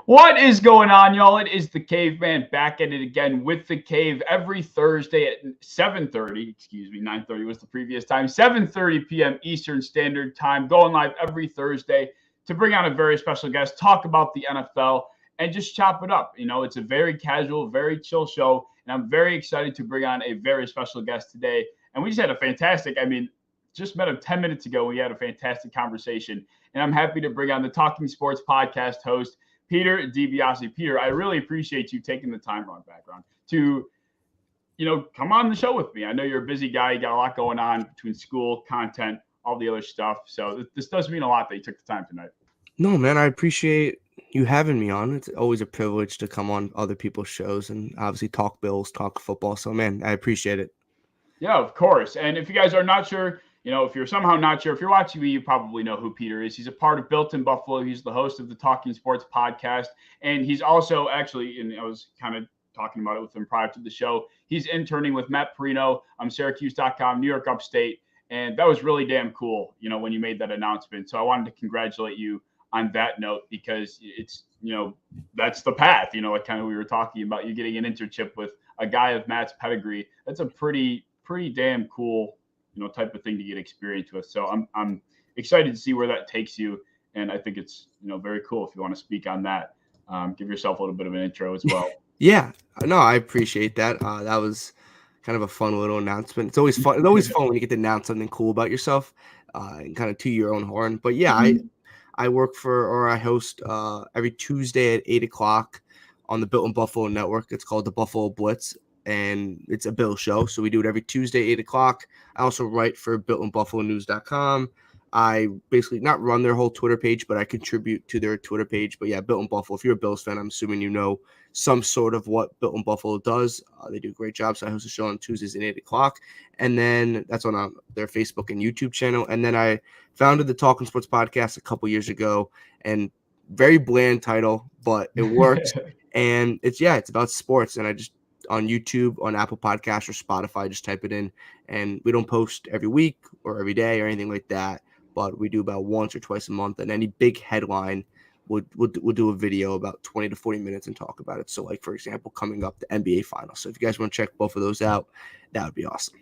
What is going on, y'all? It is the Caveman back at it again with the Cave every Thursday at 7:30. Excuse me, 9:30 was the previous time. 7:30 p.m. Eastern Standard Time. Going live every Thursday to bring on a very special guest, talk about the NFL, and just chop it up. It's a very casual, very chill show, and I'm very excited to bring on a very special guest today. And we just had a fantastic. Just met him 10 minutes ago. We had a fantastic conversation, and I'm happy to bring on the Talking Sports podcast host, Peter DiBiasi. Peter, I really appreciate you taking the time on background to, come on the show with me. I know you're a busy guy. You got a lot going on between school, content, all the other stuff. So this does mean a lot that you took the time tonight. No, man, I appreciate you having me on. It's always a privilege to come on other people's shows and obviously talk Bills, talk football. So, man, I appreciate it. Yeah, of course. And if you guys are not sure, if you're somehow not sure, if you're watching me, you probably know who Peter is. He's a part of Built in Buffalo. He's the host of the Talking Sports podcast. And he's also actually, and I was kind of talking about it with him prior to the show, he's interning with Matt Perino on Syracuse.com, New York Upstate. And that was really damn cool, when you made that announcement. So I wanted to congratulate you on that note, because it's, that's the path, like kind of we were talking about, you getting an internship with a guy of Matt's pedigree. That's a pretty damn cool, type of thing to get experience with. So I'm excited to see where that takes you. And I think it's, very cool if you want to speak on that. Give yourself a little bit of an intro as well. Yeah, no, I appreciate that. That was kind of a fun little announcement. It's always fun. It's always fun when you get to announce something cool about yourself and kind of to your own horn. But yeah, I work I host every Tuesday at 8:00 on the Built in Buffalo network. It's called the Buffalo Blitz, and it's a Bill show. So we do it every Tuesday, 8:00. I also write for BuiltInBuffaloNews.com. I basically not run their whole Twitter page, but I contribute to their Twitter page. But yeah, Built in Buffalo. If you're a Bills fan, I'm assuming you know some sort of what Built in Buffalo does. They do a great job. So I host a show on Tuesdays at 8:00. And then that's on their Facebook and YouTube channel. And then I founded the Talking Sports podcast a couple years ago. And very bland title, but it works. And it's about sports. And I just on YouTube, on Apple Podcasts or Spotify, just type it in. And we don't post every week or every day or anything like that, but we do about once or twice a month. And any big headline, we'll do a video about 20 to 40 minutes and talk about it. So, like, for example, coming up the NBA Finals. So if you guys want to check both of those out, that would be awesome.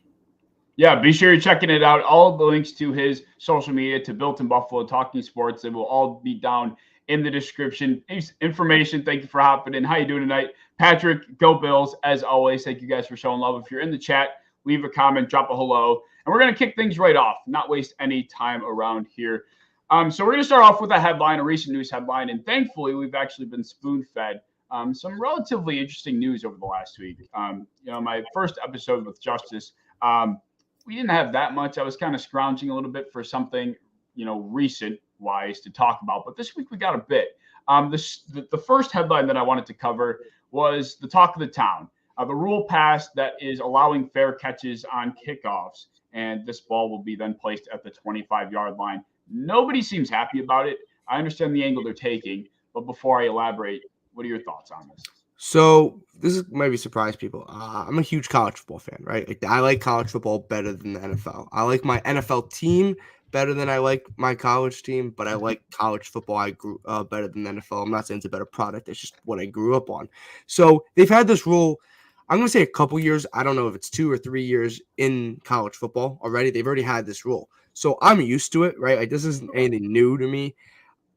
Yeah, be sure you're checking it out. All of the links to his social media, to Built in Buffalo, Talking Sports, they will all be down in the description. Information. Thank you for hopping in. How you doing tonight? Patrick, go Bills, as always. Thank you guys for showing love. If you're in the chat, leave a comment, drop a hello. And we're going to kick things right off, not waste any time around here. So we're going to start off with a recent news headline. And thankfully, we've actually been spoon-fed some relatively interesting news over the last week. My first episode with Justice, we didn't have that much. I was kind of scrounging a little bit for something, recent-wise to talk about. But this week we got a bit. The first headline that I wanted to cover was the talk of the town. The rule passed that is allowing fair catches on kickoffs, and this ball will be then placed at the 25-yard line. Nobody seems happy about it. I understand the angle they're taking, but before I elaborate, what are your thoughts on this? So this maybe surprise people. I'm a huge college football fan, right? I like college football better than the NFL. I like my NFL team better than I like my college team, but I like college football. I grew better than the NFL. I'm not saying it's a better product. It's just what I grew up on. So they've had this rule, I'm going to say a couple years. I don't know if it's 2 or 3 years in college football already. They've already had this rule. So I'm used to it, right? Like, this isn't anything new to me.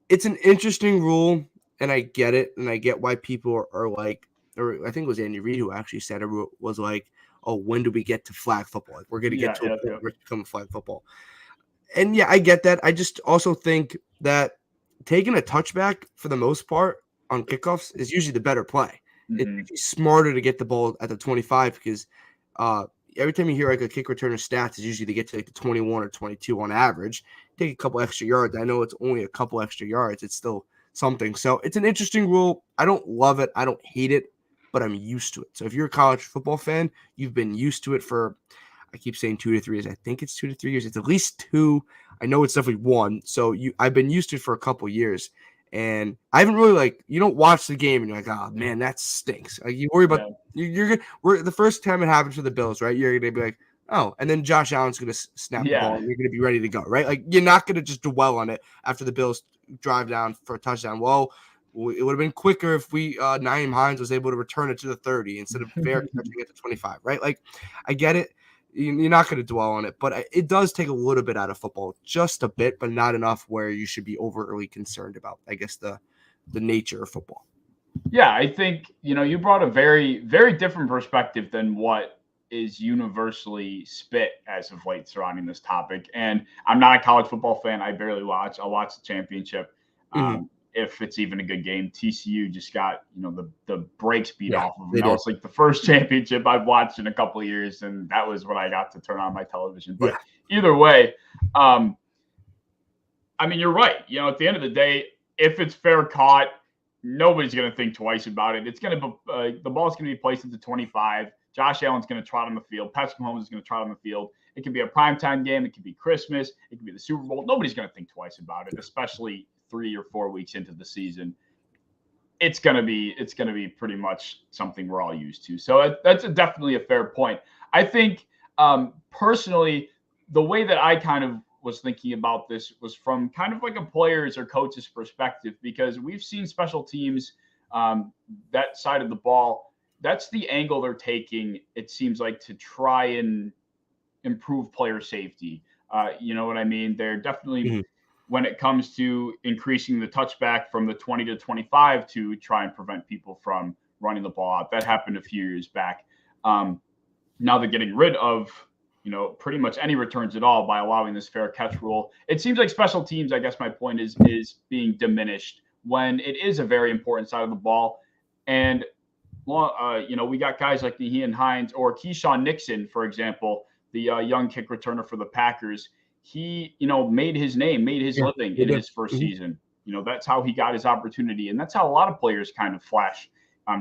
It's an interesting rule, and I get it, and I get why people are like, or I think it was Andy Reid who actually said it was like, oh, when do we get to flag football? Like, we're going to get to a point where it's become flag football. And yeah, I get that. I just also think that taking a touchback for the most part on kickoffs is usually the better play. Mm-hmm. It's smarter to get the ball at the 25 because every time you hear like a kick returner stats is usually to get to like the 21 or 22 on average. Take a couple extra yards. I know it's only a couple extra yards. It's still something. So it's an interesting rule. I don't love it. I don't hate it, but I'm used to it. So if you're a college football fan, you've been used to it for, I keep saying 2 to 3 years. I think it's 2 to 3 years. It's at least 2. I know it's definitely 1. So I've been used to it for a couple years. And I haven't really you don't watch the game and you're like, oh man, that stinks. Like, you worry about the first time it happens for the Bills, right? You're gonna be like, oh, and then Josh Allen's gonna snap the ball and you're gonna be ready to go, right? Like, you're not gonna just dwell on it after the Bills drive down for a touchdown. Well, It would have been quicker if Nyheim Hines was able to return it to the 30 instead of fair catching it to 25, right? Like, I get it. You're not going to dwell on it, but it does take a little bit out of football, just a bit, but not enough where you should be overly concerned about, I guess, the nature of football. Yeah, I think, you brought a very, very different perspective than what is universally spit as of late surrounding this topic. And I'm not a college football fan. I barely watch. I'll watch the championship. If it's even a good game. TCU just got, the brakes beat off of them. That was like the first championship I've watched in a couple of years, and that was when I got to turn on my television. But either way, you're right. At the end of the day, if it's fair caught, nobody's going to think twice about it. It's going to the ball's going to be placed at the 25. Josh Allen's going to trot on the field. Patrick Mahomes is going to trot on the field. It could be a primetime game. It could be Christmas. It could be the Super Bowl. Nobody's going to think twice about it, especially 3 or 4 weeks into the season. It's going to be pretty much something we're all used to. So that's definitely a fair point. I think personally, the way that I kind of was thinking about this was from kind of like a player's or coach's perspective, because we've seen special teams, that side of the ball. That's the angle they're taking, it seems like, to try and improve player safety. You know what I mean? They're definitely, when it comes to increasing the touchback from the 20 to 25 to try and prevent people from running the ball out. That happened a few years back. Now they're getting rid of, pretty much any returns at all by allowing this fair catch rule. It seems like special teams, I guess my point is being diminished when it is a very important side of the ball. And, we got guys like Nyheim Hines or Keyshawn Nixon, for example, the young kick returner for the Packers. He, made his name, made his living in his first season. That's how he got his opportunity. And that's how a lot of players kind of flash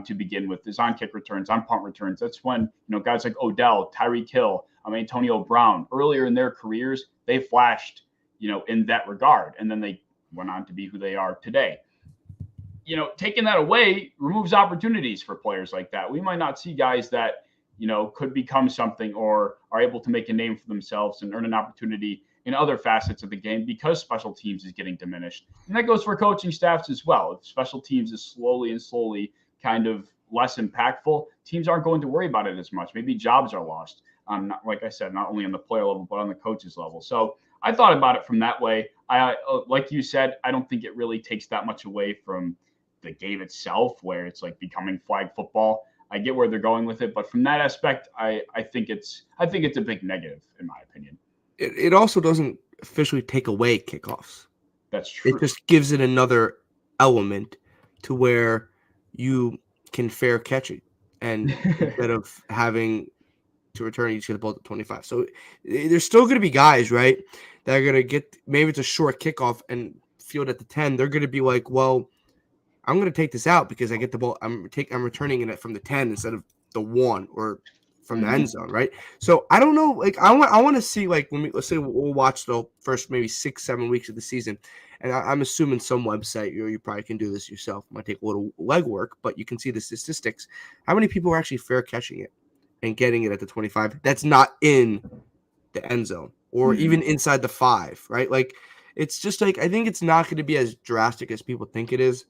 to begin with, is on kick returns, on punt returns. That's when, guys like Odell, Tyreek Hill, Antonio Brown, earlier in their careers, they flashed, in that regard. And then they went on to be who they are today. Taking that away removes opportunities for players like that. We might not see guys that, could become something or are able to make a name for themselves and earn an opportunity in other facets of the game because special teams is getting diminished. And that goes for coaching staffs as well. If special teams is slowly kind of less impactful, teams aren't going to worry about it as much. Maybe jobs are lost. Not, like I said, not only on the player level, but on the coach's level. So I thought about it from that way. Like you said, I don't think it really takes that much away from the game itself, where it's like becoming flag football. I get where they're going with it, but from that aspect, I think it's a big negative in my opinion. It also doesn't officially take away kickoffs. That's true. It just gives it another element to where you can fair catch it, and instead of having to return, you just get the ball to 25. So there's still going to be guys, right, that are going to get, maybe it's a short kickoff and field at the 10. They're going to be like, well, I'm going to take this out because I get the ball. I'm returning it from the 10 instead of the 1 or from the end zone, right? So I don't know. Like I want to see, like, when let's say we'll watch the first maybe 6-7 weeks of the season, and I'm assuming some website, you probably can do this yourself. It might take a little legwork, but you can see the statistics. How many people are actually fair catching it and getting it at the 25? That's not in the end zone or even inside the 5, right? Like, it's just like, I think it's not going to be as drastic as people think it is.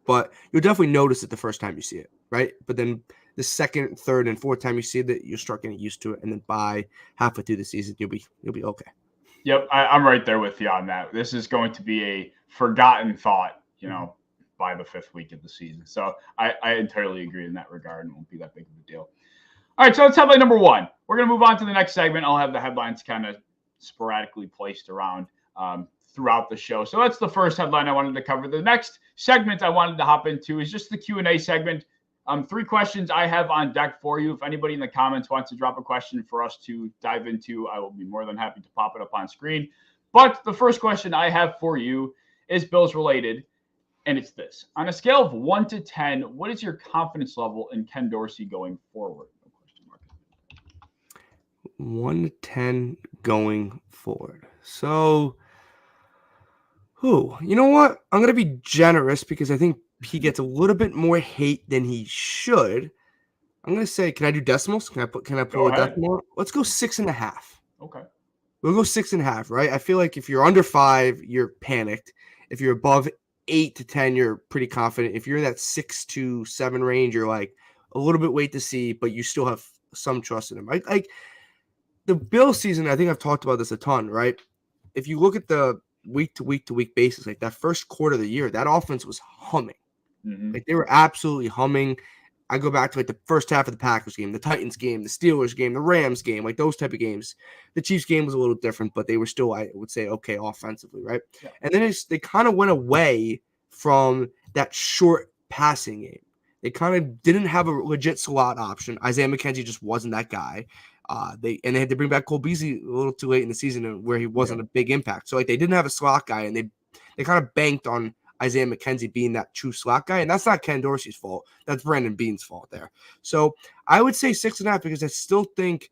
But you'll definitely notice it the first time you see it, right? But then the second, third, and fourth time you see that, you'll start getting used to it, and then by halfway through the season, you'll be okay. Yep, I'm right there with you on that. This is going to be a forgotten thought, by the 5th week of the season. So I entirely agree in that regard, and it won't be that big of a deal. All right, so that's headline number 1. We're going to move on to the next segment. I'll have the headlines kind of sporadically placed around throughout the show. So that's the first headline I wanted to cover. The next segment I wanted to hop into is just the Q&A segment. 3 questions I have on deck for you. If anybody in the comments wants to drop a question for us to dive into, I will be more than happy to pop it up on screen. But the first question I have for you is Bills related, and it's this. On a scale of 1 to 10, what is your confidence level in Ken Dorsey going forward? 1 to 10 going forward. So, you know what? I'm going to be generous because I think he gets a little bit more hate than he should. I'm going to say, can I do decimals? Can I put a decimal? Let's go 6.5. Okay. We'll go 6.5, right? I feel like if you're under 5, you're panicked. If you're above 8 to 10, you're pretty confident. If you're in that 6 to 7 range, you're like a little bit wait to see, but you still have some trust in him. Like the Bills season, I think I've talked about this a ton, right? If you look at the week to week to week basis, like that first quarter of the year, that offense was humming. Like they were absolutely humming. I go back to like the first half of the Packers game, the Titans game, the Steelers game, the Rams game, like those type of games. The Chiefs game was a little different, but they were still, I would say, okay offensively, right? Yeah. And then they kind of went away from that short passing game. They kind of didn't have a legit slot option. Isaiah McKenzie just wasn't that guy. They had to bring back Cole Beasley a little too late in the season where he wasn't a big impact. So like they didn't have a slot guy, and they kind of banked on Isaiah McKenzie being that true slot guy, and that's not Ken Dorsey's fault. That's Brandon Beane's fault there. So I would say 6.5 because I still think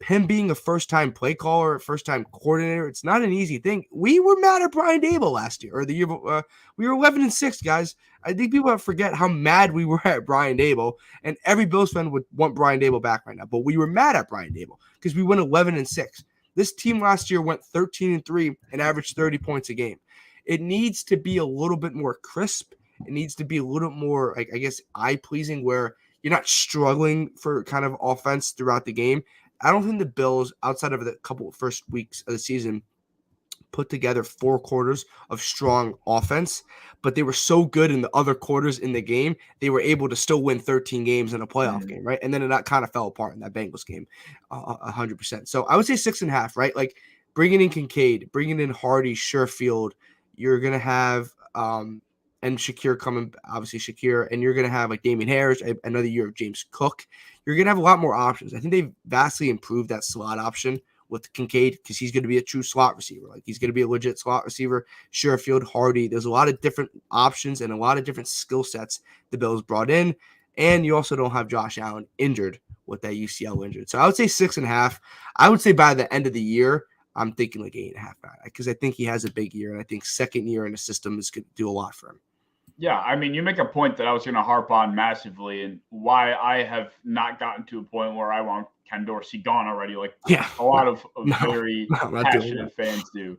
him being a first-time play caller, first-time coordinator, it's not an easy thing. We were mad at Brian Daboll last year, or the year we were 11-6, guys. I think people forget how mad we were at Brian Daboll, and every Bills fan would want Brian Daboll back right now. But we were mad at Brian Daboll because we went 11-6. This team last year went 13-3 and averaged 30 points a game. It needs to be a little bit more crisp. It needs to be a little more, like, I guess, eye-pleasing where you're not struggling for kind of offense throughout the game. I don't think the Bills, outside of the couple of first weeks of the season, put together 4 quarters of strong offense, but they were so good in the other quarters in the game, they were able to still win 13 games in a playoff game, right? And then it kind of fell apart in that Bengals game, 100%. So I would say 6.5, right? Like bringing in Kincaid, bringing in Hardy, Sherfield, you're going to have and Shakir coming, obviously Shakir, and you're going to have like Damian Harris, another year of James Cook. You're going to have a lot more options. I think they've vastly improved that slot option with Kincaid because he's going to be a true slot receiver. Like he's going to be a legit slot receiver. Sherfield, Hardy. There's a lot of different options and a lot of different skill sets the Bills brought in. And you also don't have Josh Allen injured with that UCL injured. So I would say 6.5. I would say by the end of the year, I'm thinking like 8.5 because I think he has a big year, and I think second year in the system is going to do a lot for him. Yeah, I mean, you make a point that I was going to harp on massively, and why I have not gotten to a point where I want Ken Dorsey gone already, like a lot of very passionate fans do.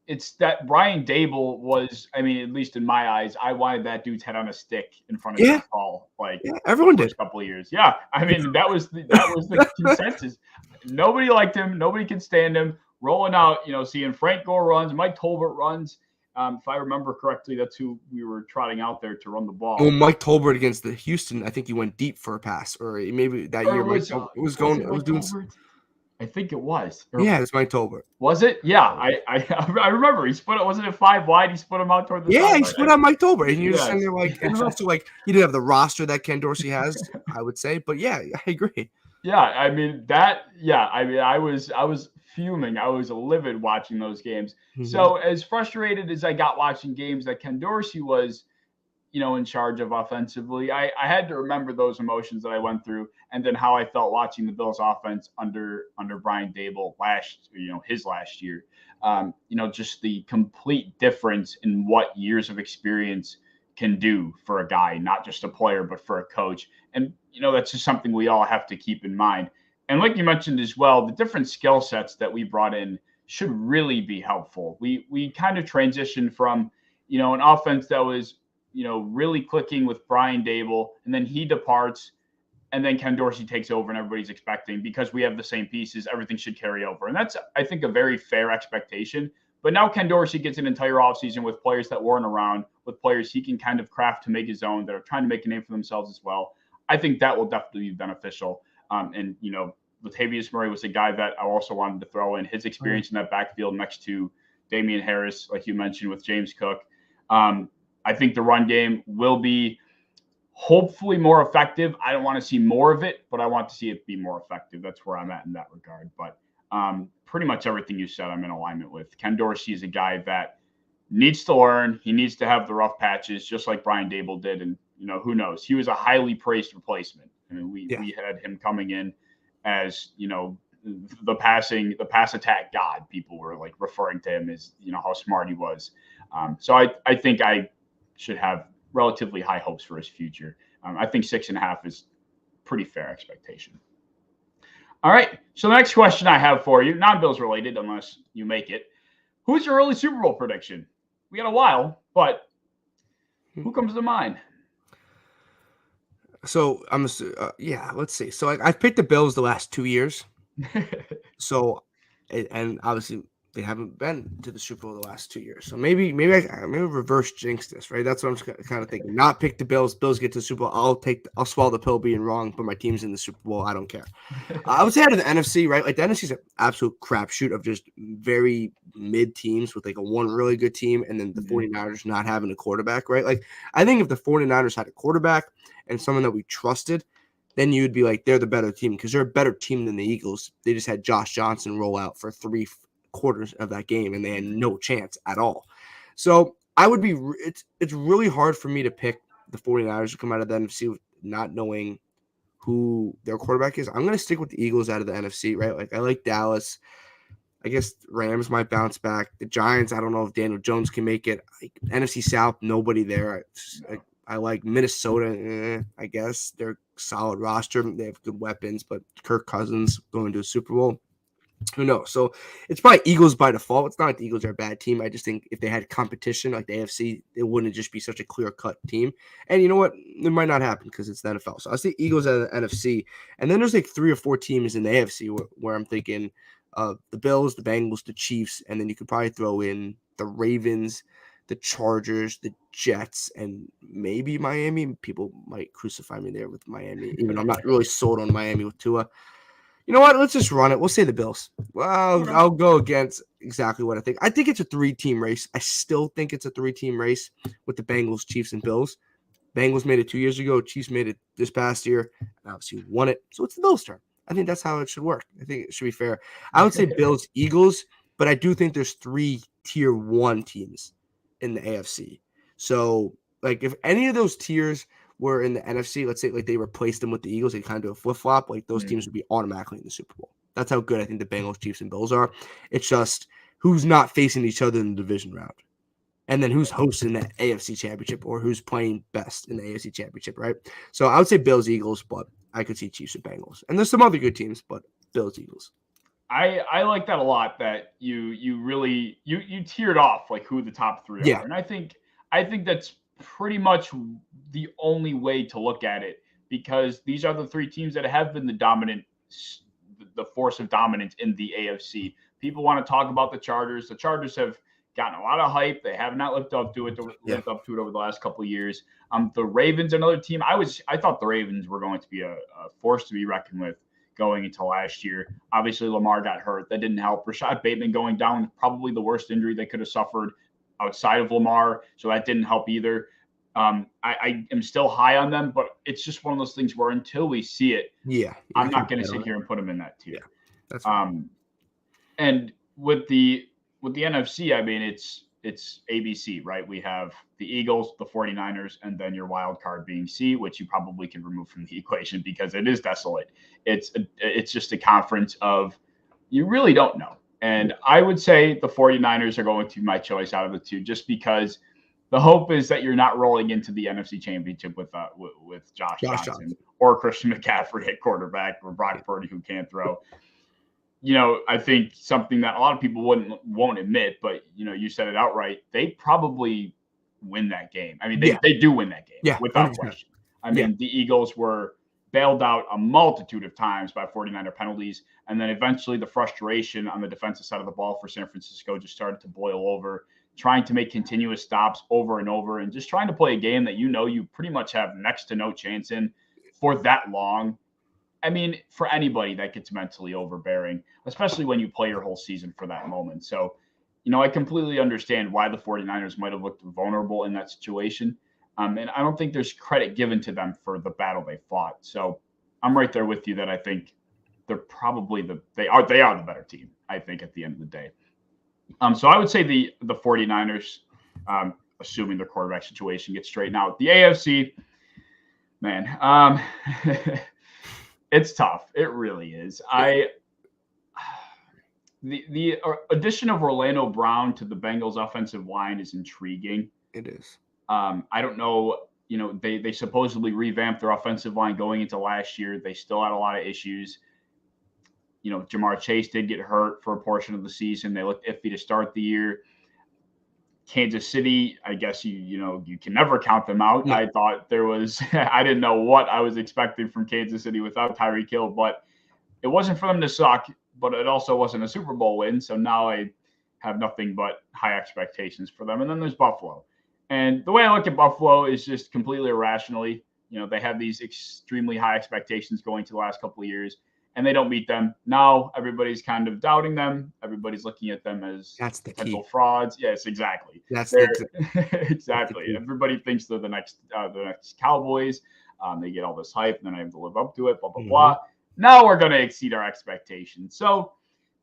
It's that Brian Daboll was, I mean, at least in my eyes, I wanted that dude's head on a stick in front of his hall, like everyone did. A couple of years. Yeah, I mean, that was the consensus. Nobody liked him. Nobody could stand him. Rolling out, seeing Frank Gore runs, Mike Tolbert runs. If I remember correctly, that's who we were trotting out there to run the ball. Well, Mike Tolbert against the Houston, I think he went deep for a pass, or maybe that year was doing. I think it was. Yeah, it's Mike Tolbert. Was it? Yeah, I remember. He split it. Wasn't it 5 wide? He split him out toward the side. Yeah, he split out Mike Tolbert, and you're just sitting there like, it was also like he didn't have the roster that Ken Dorsey has, I would say, but yeah, I agree. Yeah, I mean that. Yeah, I mean I was fuming. I was livid watching those games. Mm-hmm. So as frustrated as I got watching games that Ken Dorsey was, in charge of offensively, I had to remember those emotions that I went through, and then how I felt watching the Bills offense under Brian Daboll his last year. Just the complete difference in what years of experience can do for a guy, not just a player, but for a coach. And, that's just something we all have to keep in mind. And like you mentioned as well, the different skill sets that we brought in should really be helpful. We kind of transitioned from, an offense that was, really clicking with Brian Daboll, and then he departs, and then Ken Dorsey takes over, and everybody's expecting, because we have the same pieces, everything should carry over. And that's, I think, a very fair expectation. But now Ken Dorsey gets an entire offseason with players that weren't around, with players he can kind of craft to make his own, that are trying to make a name for themselves as well. I think that will definitely be beneficial. Latavius Murray was a guy that I also wanted to throw in. His experience in that backfield next to Damian Harris, like you mentioned, with James Cook. I think the run game will be hopefully more effective. I don't want to see more of it, but I want to see it be more effective. That's where I'm at in that regard. But pretty much everything you said, I'm in alignment with. Ken Dorsey is a guy that needs to learn. He needs to have the rough patches, just like Brian Daboll did. And, who knows? He was a highly praised replacement. I mean, we had him coming in as, the pass attack god. People were like referring to him as, how smart he was. So I think I should have relatively high hopes for his future. I think 6.5 is pretty fair expectation. All right. So the next question I have for you, non-Bills related, unless you make it. Who's your early Super Bowl prediction? We got a while, but Who comes to mind? So let's see. So I've picked the Bills the last 2 years. So, and obviously they haven't been to the Super Bowl the last 2 years. So maybe reverse jinx this, right? That's what I'm kind of thinking. Not pick the Bills. Bills get to the Super Bowl. I'll swallow the pill being wrong, but my team's in the Super Bowl. I don't care. I would say out of the NFC, right? Like the NFC is an absolute crapshoot of just very mid teams with like a one really good team and then the 49ers not having a quarterback, right? Like I think if the 49ers had a quarterback and someone that we trusted, then you'd be like, they're the better team because they're a better team than the Eagles. They just had Josh Johnson roll out for 3 quarters of that game and they had no chance at all. So I would be, it's really hard for me to pick the 49ers to come out of the NFC not knowing who their quarterback is. I'm going to stick with the Eagles out of the NFC, right? Like I like Dallas. I guess Rams might bounce back. The Giants, I don't know if Daniel Jones can make it. Like, NFC South, nobody there. I like Minnesota, I guess. They're a solid roster. They have good weapons, but Kirk Cousins going to a Super Bowl. Who knows? So it's probably Eagles by default. It's not like the Eagles are a bad team. I just think if they had competition like the AFC, it wouldn't just be such a clear-cut team. And you know what? It might not happen because it's the NFL. So I see Eagles at the NFC. And then there's like 3 or 4 teams in the AFC where I'm thinking the Bills, the Bengals, the Chiefs, and then you could probably throw in the Ravens, the Chargers, the Jets, and maybe Miami. People might crucify me there with Miami, even though I'm not really sold on Miami with Tua. You know what? Let's just run it. We'll say the Bills. Well, I'll go against exactly what I think. I think it's a 3-team race. I still think it's a 3-team race with the Bengals, Chiefs, and Bills. Bengals made it 2 years ago. Chiefs made it this past year. And obviously won it. So it's the Bills' turn. I think that's how it should work. I think it should be fair. I would say Bills, Eagles, but I do think there's 3 tier 1 teams in the AFC. So, like, if any of those tiers were in the NFC, let's say like they replaced them with the Eagles, they kind of do a flip-flop, like those teams would be automatically in the Super Bowl. That's how good I think the Bengals, Chiefs, and Bills are. It's just who's not facing each other in the division round. And then who's hosting the AFC Championship or who's playing best in the AFC Championship, right? So I would say Bills, Eagles, but I could see Chiefs and Bengals. And there's some other good teams, but Bills, Eagles. I like that a lot, that you really you tiered off like who the top 3 are. And I think that's pretty much the only way to look at it, because these are the 3 teams that have been the force of dominance in the AFC. People want to talk about the Chargers. The Chargers have gotten a lot of hype. They have not lived up to it over the last couple of years. The Ravens, another team. I thought the Ravens were going to be a force to be reckoned with going into last year. Obviously, Lamar got hurt. That didn't help. Rashad Bateman going down, probably the worst injury they could have suffered outside of Lamar, so that didn't help either. I am still high on them, but it's just one of those things where until we see it, I'm not going to sit here and put them in that tier. Yeah, that's right. And with the NFC, I mean, it's ABC, right? We have the Eagles, the 49ers, and then your wild card being C, which you probably can remove from the equation because it is desolate. It's just a conference of you really don't know. And I would say the 49ers are going to be my choice out of the 2, just because the hope is that you're not rolling into the NFC Championship with Josh Johnson or Christian McCaffrey at quarterback or Brock Purdy, who can't throw. You know, I think something that a lot of people won't admit, but you said it outright. They probably win that game. I mean, they do win that game without 100%. Question. I mean, the Eagles were bailed out a multitude of times by 49er penalties. And then eventually the frustration on the defensive side of the ball for San Francisco just started to boil over, trying to make continuous stops over and over and just trying to play a game that you pretty much have next to no chance in for that long. I mean, for anybody that gets mentally overbearing, especially when you play your whole season for that moment. So, I completely understand why the 49ers might have looked vulnerable in that situation. And I don't think there's credit given to them for the battle they fought. So I'm right there with you that I think they're probably they are the better team, I think, at the end of the day. So I would say the 49ers, assuming their quarterback situation gets straightened out. The AFC, man, it's tough. It really is. The addition of Orlando Brown to the Bengals offensive line is intriguing. It is. I don't know. They supposedly revamped their offensive line going into last year. They still had a lot of issues. Jamar Chase did get hurt for a portion of the season. They looked iffy to start the year. Kansas City, I guess you can never count them out. No. I thought there was I didn't know what I was expecting from Kansas City without Tyreek Hill, but it wasn't for them to suck, but it also wasn't a Super Bowl win. So now I have nothing but high expectations for them. And then there's Buffalo. And the way I look at Buffalo is just completely irrationally. They have these extremely high expectations going to the last couple of years, and they don't meet them. Now everybody's kind of doubting them. Everybody's looking at them as potential frauds. Yes, exactly. Exactly. Everybody thinks they're the next Cowboys. They get all this hype, and then I have to live up to it. Blah blah blah. Now we're going to exceed our expectations. So,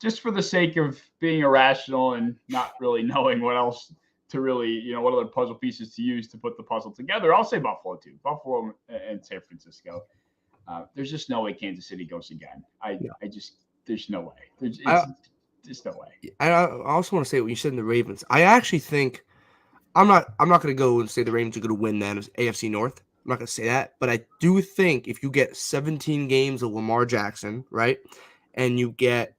just for the sake of being irrational and not really knowing what else to really, what other puzzle pieces to use to put the puzzle together, I'll say Buffalo too. Buffalo and San Francisco. There's just no way Kansas City goes again. There's no way. There's no way. I also want to say what you said in the Ravens. I actually think I'm not going to go and say the Ravens are going to win that AFC North. I'm not going to say that, but I do think if you get 17 games of Lamar Jackson, right, and you get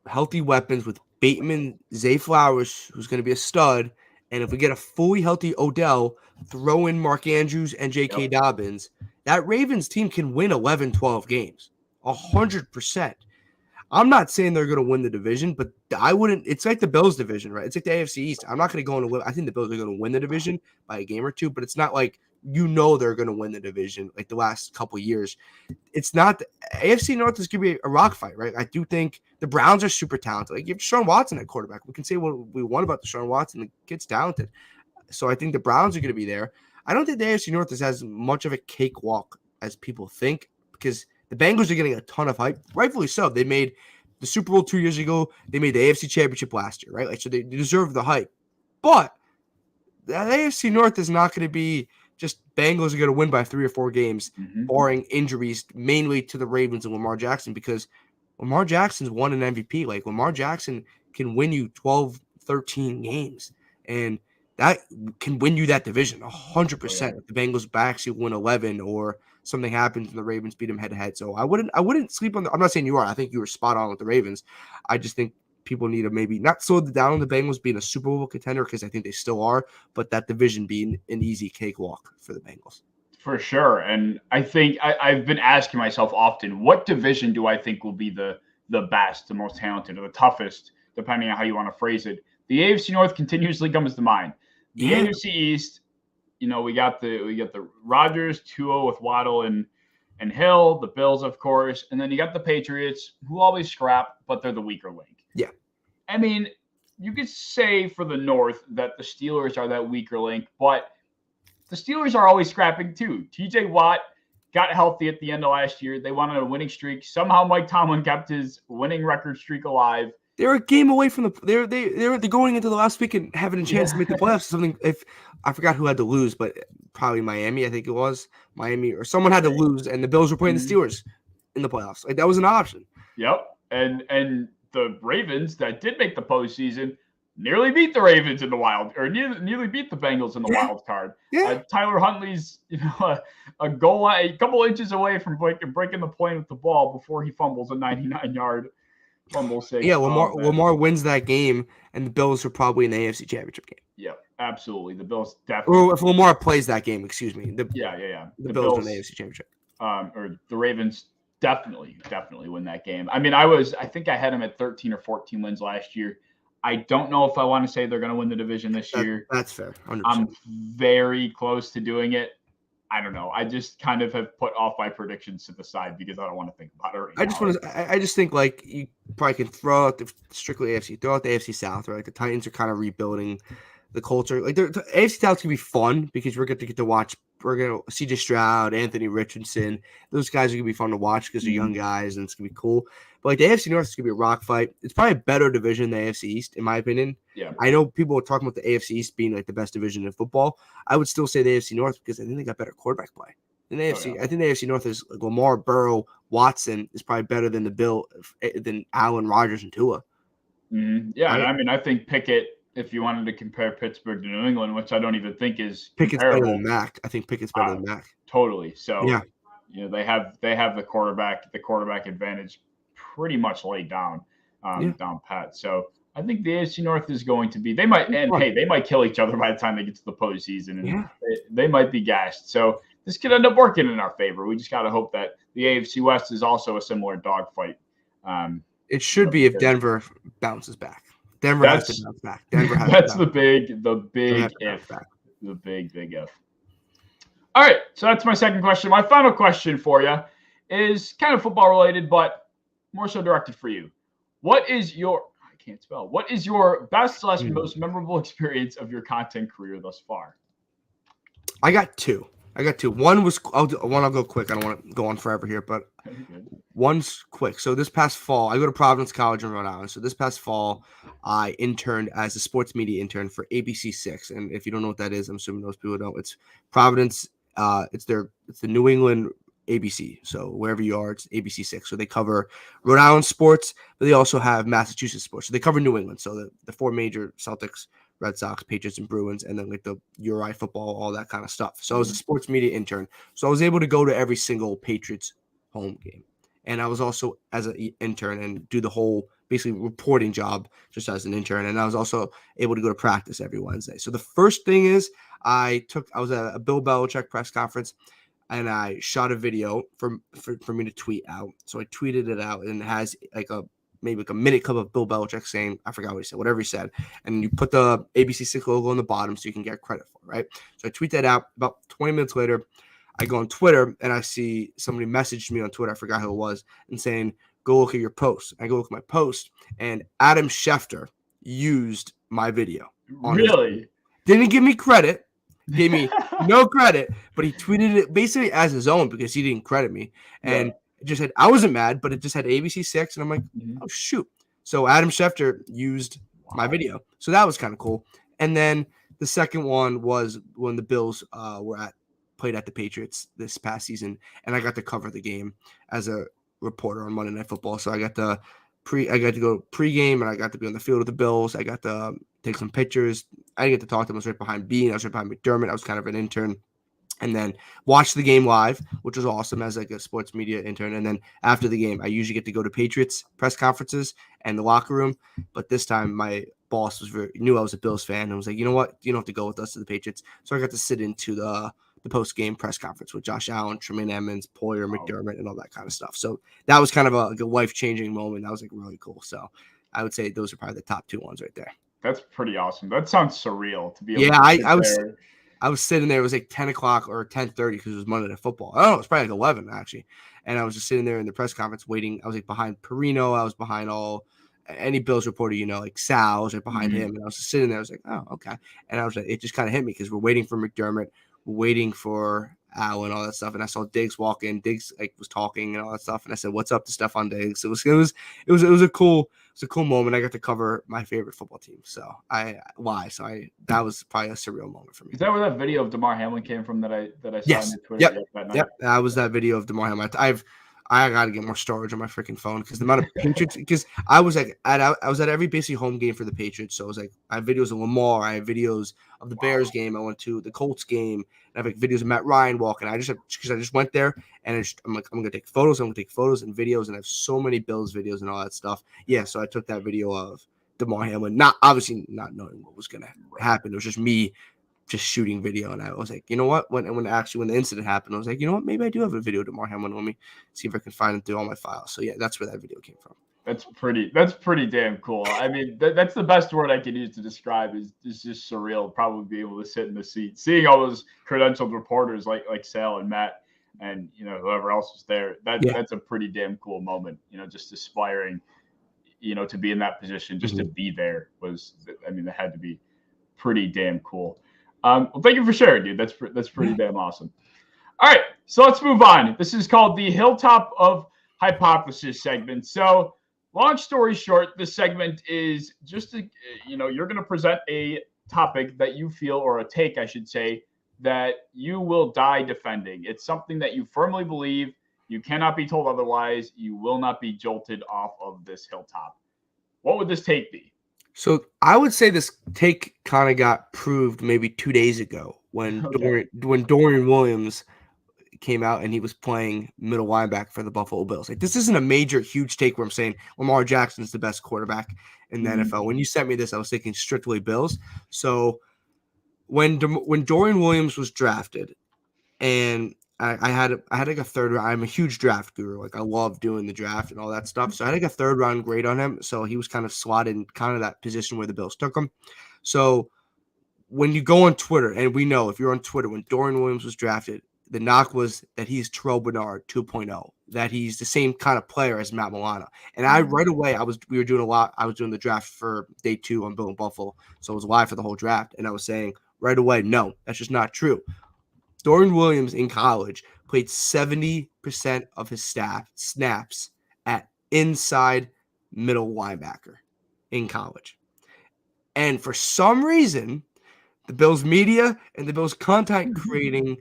healthy weapons with Bateman, Zay Flowers, who's going to be a stud, and if we get a fully healthy Odell, throw in Mark Andrews and J.K. Dobbins, that Ravens team can win 11, 12 games, 100%. I'm not saying they're going to win the division, but I wouldn't. It's like the Bills division, right? It's like the AFC East. I'm not going to go into. I think the Bills are going to win the division by a game or two, but it's not like they're going to win the division like the last couple of years. It's not. The AFC North is going to be a rock fight, right? I do think the Browns are super talented. Like you have Deshaun Watson at quarterback. We can say what we want about Deshaun Watson. The kid's talented, so I think the Browns are going to be there. I don't think the AFC North is as much of a cakewalk as people think because the Bengals are getting a ton of hype, rightfully so. They made the Super Bowl 2 years ago. They made the AFC Championship last year, right? Like, so they deserve the hype. But the AFC North is not going to be just Bengals are going to win by 3 or 4 games, barring injuries, mainly to the Ravens and Lamar Jackson, because Lamar Jackson's won an MVP. Like, Lamar Jackson can win you 12, 13 games, and that can win you that division 100%. If the Bengals actually win 11 or something happens and the Ravens beat them head to head. So I wouldn't sleep on I'm not saying you are. I think you were spot on with the Ravens. I just think people need to maybe not slow down on the Bengals being a Super Bowl contender because I think they still are, but that division being an easy cakewalk for the Bengals. For sure. And I think I've been asking myself often, what division do I think will be the best, the most talented, or the toughest, depending on how you want to phrase it. The AFC North continuously comes to mind. The AFC East, we got the Rodgers, Tua with Waddle and Hill, the Bills, of course, and then you got the Patriots, who always scrap, but they're the weaker link. Yeah. I mean, you could say for the North that the Steelers are that weaker link, but the Steelers are always scrapping too. TJ Watt got healthy at the end of last year. They went on a winning streak. Somehow Mike Tomlin kept his winning record streak alive. They're a game away from they're going into the last week and having a chance to make the playoffs. Something if I forgot who had to lose, but probably Miami. I think it was Miami or someone had to lose, and the Bills were playing the Steelers in the playoffs. Like that was an option. Yep, and the Ravens that did make the postseason nearly beat the Ravens in the wild, or nearly beat the Bengals in the wild card. Yeah. Tyler Huntley's a goal a couple inches away from breaking the plane with the ball before he fumbles a 99-yard. Yeah, Lamar wins that game, and the Bills are probably in the AFC Championship game. Yeah, absolutely. The Bills definitely. Or if Lamar plays that game, excuse me. The The Bills win the AFC Championship. Or the Ravens definitely win that game. I mean, I think I had them at 13 or 14 wins last year. I don't know if I want to say they're going to win the division this year. That's fair. 100%. I'm very close to doing it. I don't know. I just kind of have put off my predictions to the side because I don't want to think about it right now. I just think like you probably can throw out the strictly AFC, throw out the AFC South, right? The Titans are kind of rebuilding the culture. Like the AFC South can be fun because we're going to get to watch. We're going to CJ Stroud, Anthony Richardson. Those guys are going to be fun to watch because they're young guys and it's going to be cool. But like the AFC North is going to be a rock fight. It's probably a better division than the AFC East, in my opinion. Yeah. I know people are talking about the AFC East being like the best division in football. I would still say the AFC North because I think they got better quarterback play. In the AFC, I think the AFC North is like Lamar, Burrow, Watson is probably better than than Allen, Rodgers, and Tua. Mm-hmm. Yeah, I mean, I think Pickett. If you wanted to compare Pittsburgh to New England, which I don't even think is Pickett's comparable. better than Mac. I think Pickett's better than Mac. Totally. So yeah, they have the quarterback advantage pretty much laid down down pat. So I think the AFC North is going to be. They might, and hey, they might kill each other by the time they get to the postseason, and they might be gashed. So this could end up working in our favor. We just got to hope that the AFC West is also a similar dogfight. It should be if Denver bounces back. Denver has to bounce back. Denver has that's to bounce the big if. The big if. All right, so that's my second question. My final question for you is kind of football related, but more so directed for you. What is your best / most memorable experience of your content career thus far? I got two. One was I'll go quick. I don't want to go on forever here, but one's quick. So this past fall, I go to Providence College in Rhode Island. So this past fall, I interned as a sports media intern for ABC6. And if you don't know what that is, I'm assuming most people don't. It's Providence. It's the New England ABC. So wherever you are, it's ABC6. So they cover Rhode Island sports, but they also have Massachusetts sports. So they cover New England. So the four major Celtics, Red Sox, Patriots, and Bruins, and then like the URI football, all that kind of stuff. So I was a sports media intern. So I was able to go to every single Patriots home game. And I was also as an intern and do the whole basically reporting job just as an intern. And I was also able to go to practice every Wednesday. So the first thing is I was at a Bill Belichick press conference and I shot a video for me to tweet out. So I tweeted it out and it has maybe a minute clip of Bill Belichick saying, I forgot what he said, whatever he said. And you put the ABC6 logo on the bottom so you can get credit for it, right? So I tweet that out. About 20 minutes later, I go on Twitter and I see somebody messaged me on Twitter. I forgot who it was and saying, go look at your post. I go look at my post and Adam Schefter used my video. Really? Didn't give me credit. Gave me no credit, but he tweeted it basically as his own because he didn't credit me. And it just said, I wasn't mad, but it just had ABC6. And I'm like, oh, shoot. So Adam Schefter used my video. So that was kind of cool. And then the second one was when the Bills played at the Patriots this past season. And I got to cover the game as a reporter on Monday Night Football. So I got to go pregame and I got to be on the field with the Bills. I got to take some pictures. I didn't get to talk to them. I was right behind Bean. I was right behind McDermott. I was kind of an intern. And then watch the game live, which was awesome as like a sports media intern. And then after the game, I usually get to go to Patriots press conferences and the locker room. But this time my boss knew I was a Bills fan and was like, you know what? You don't have to go with us to the Patriots. So I got to sit into the post-game press conference with Josh Allen, Tremaine Edmonds, Poyer, McDermott, and all that kind of stuff. So that was kind of a life-changing moment. That was like really cool. So I would say those are probably the top two ones right there. That's pretty awesome. That sounds surreal to be able to sit there. I was sitting there. It was like 10 o'clock or 10:30 because it was Monday Night Football. I don't know. It was probably like 11 actually. And I was just sitting there in the press conference waiting. I was like behind Perino. I was behind any Bills reporter, like Sal. I was like behind him. And I was just sitting there. I was like, oh, okay. And I was like, it just kind of hit me because we're waiting for McDermott, waiting for Al and all that stuff. And I saw Diggs walk in. Diggs was talking and all that stuff. And I said, what's up to Stephon Diggs? It was a cool moment. I got to cover my favorite football team. So that was probably a surreal moment for me. Is that where that video of DeMar Hamlin came from that I saw yes. on Twitter? Yep. That was that video of DeMar Hamlin. I got to get more storage on my freaking phone because the amount of Patriots. Because I was at every basically home game for the Patriots. So it was like I have videos of Lamar. I have videos of the Bears game. I went to the Colts game. I have like videos of Matt Ryan walking. I just went there and I'm like, I'm gonna take photos. I'm gonna take photos and videos, and I have so many Bills videos and all that stuff. Yeah, so I took that video of DeMar Hamlin, not knowing what was gonna happen. It was just me just shooting video, and I was like, you know what? When the incident happened, I was like, you know what? Maybe I do have a video of DeMar Hamlin. Let me see if I can find it through all my files. So yeah, that's where that video came from. That's pretty damn cool. I mean, that's the best word I could use to describe is just surreal. Probably be able to sit in the seat, seeing all those credentialed reporters like Sal and Matt, and whoever else was there. That's a pretty damn cool moment. Just aspiring, to be in that position, just to be there that had to be pretty damn cool. Well, thank you for sharing, dude. That's pretty damn awesome. All right, so let's move on. This is called the Hilltop of Hypothesis segment. So, long story short, this segment is just you're going to present a topic that you feel, or a take, I should say, that you will die defending. It's something that you firmly believe. You cannot be told otherwise. You will not be jolted off of this hilltop. What would this take be? So I would say this take kind of got proved maybe 2 days ago when Dorian Williams came out and he was playing middle linebacker for the Buffalo Bills. Like, this isn't a major, huge take where I'm saying Lamar Jackson's the best quarterback in the NFL. When you sent me this, I was thinking strictly Bills. So when Dorian Williams was drafted, and I had like a third round. I'm a huge draft guru. Like, I love doing the draft and all that stuff. So I had like a third round grade on him. So he was kind of slotted in kind of that position where the Bills took him. So when you go on Twitter, and we know if you're on Twitter, when Dorian Williams was drafted, the knock was that he's Terrell Bernard 2.0, that he's the same kind of player as Matt Milano. And I right away, I was doing the draft for day 2 on Bill and Buffalo. So it was live for the whole draft. And I was saying right away, no, that's just not true. Dorian Williams in college played 70% of his snaps at inside middle linebacker in college. And for some reason, the Bills media and the Bills content creating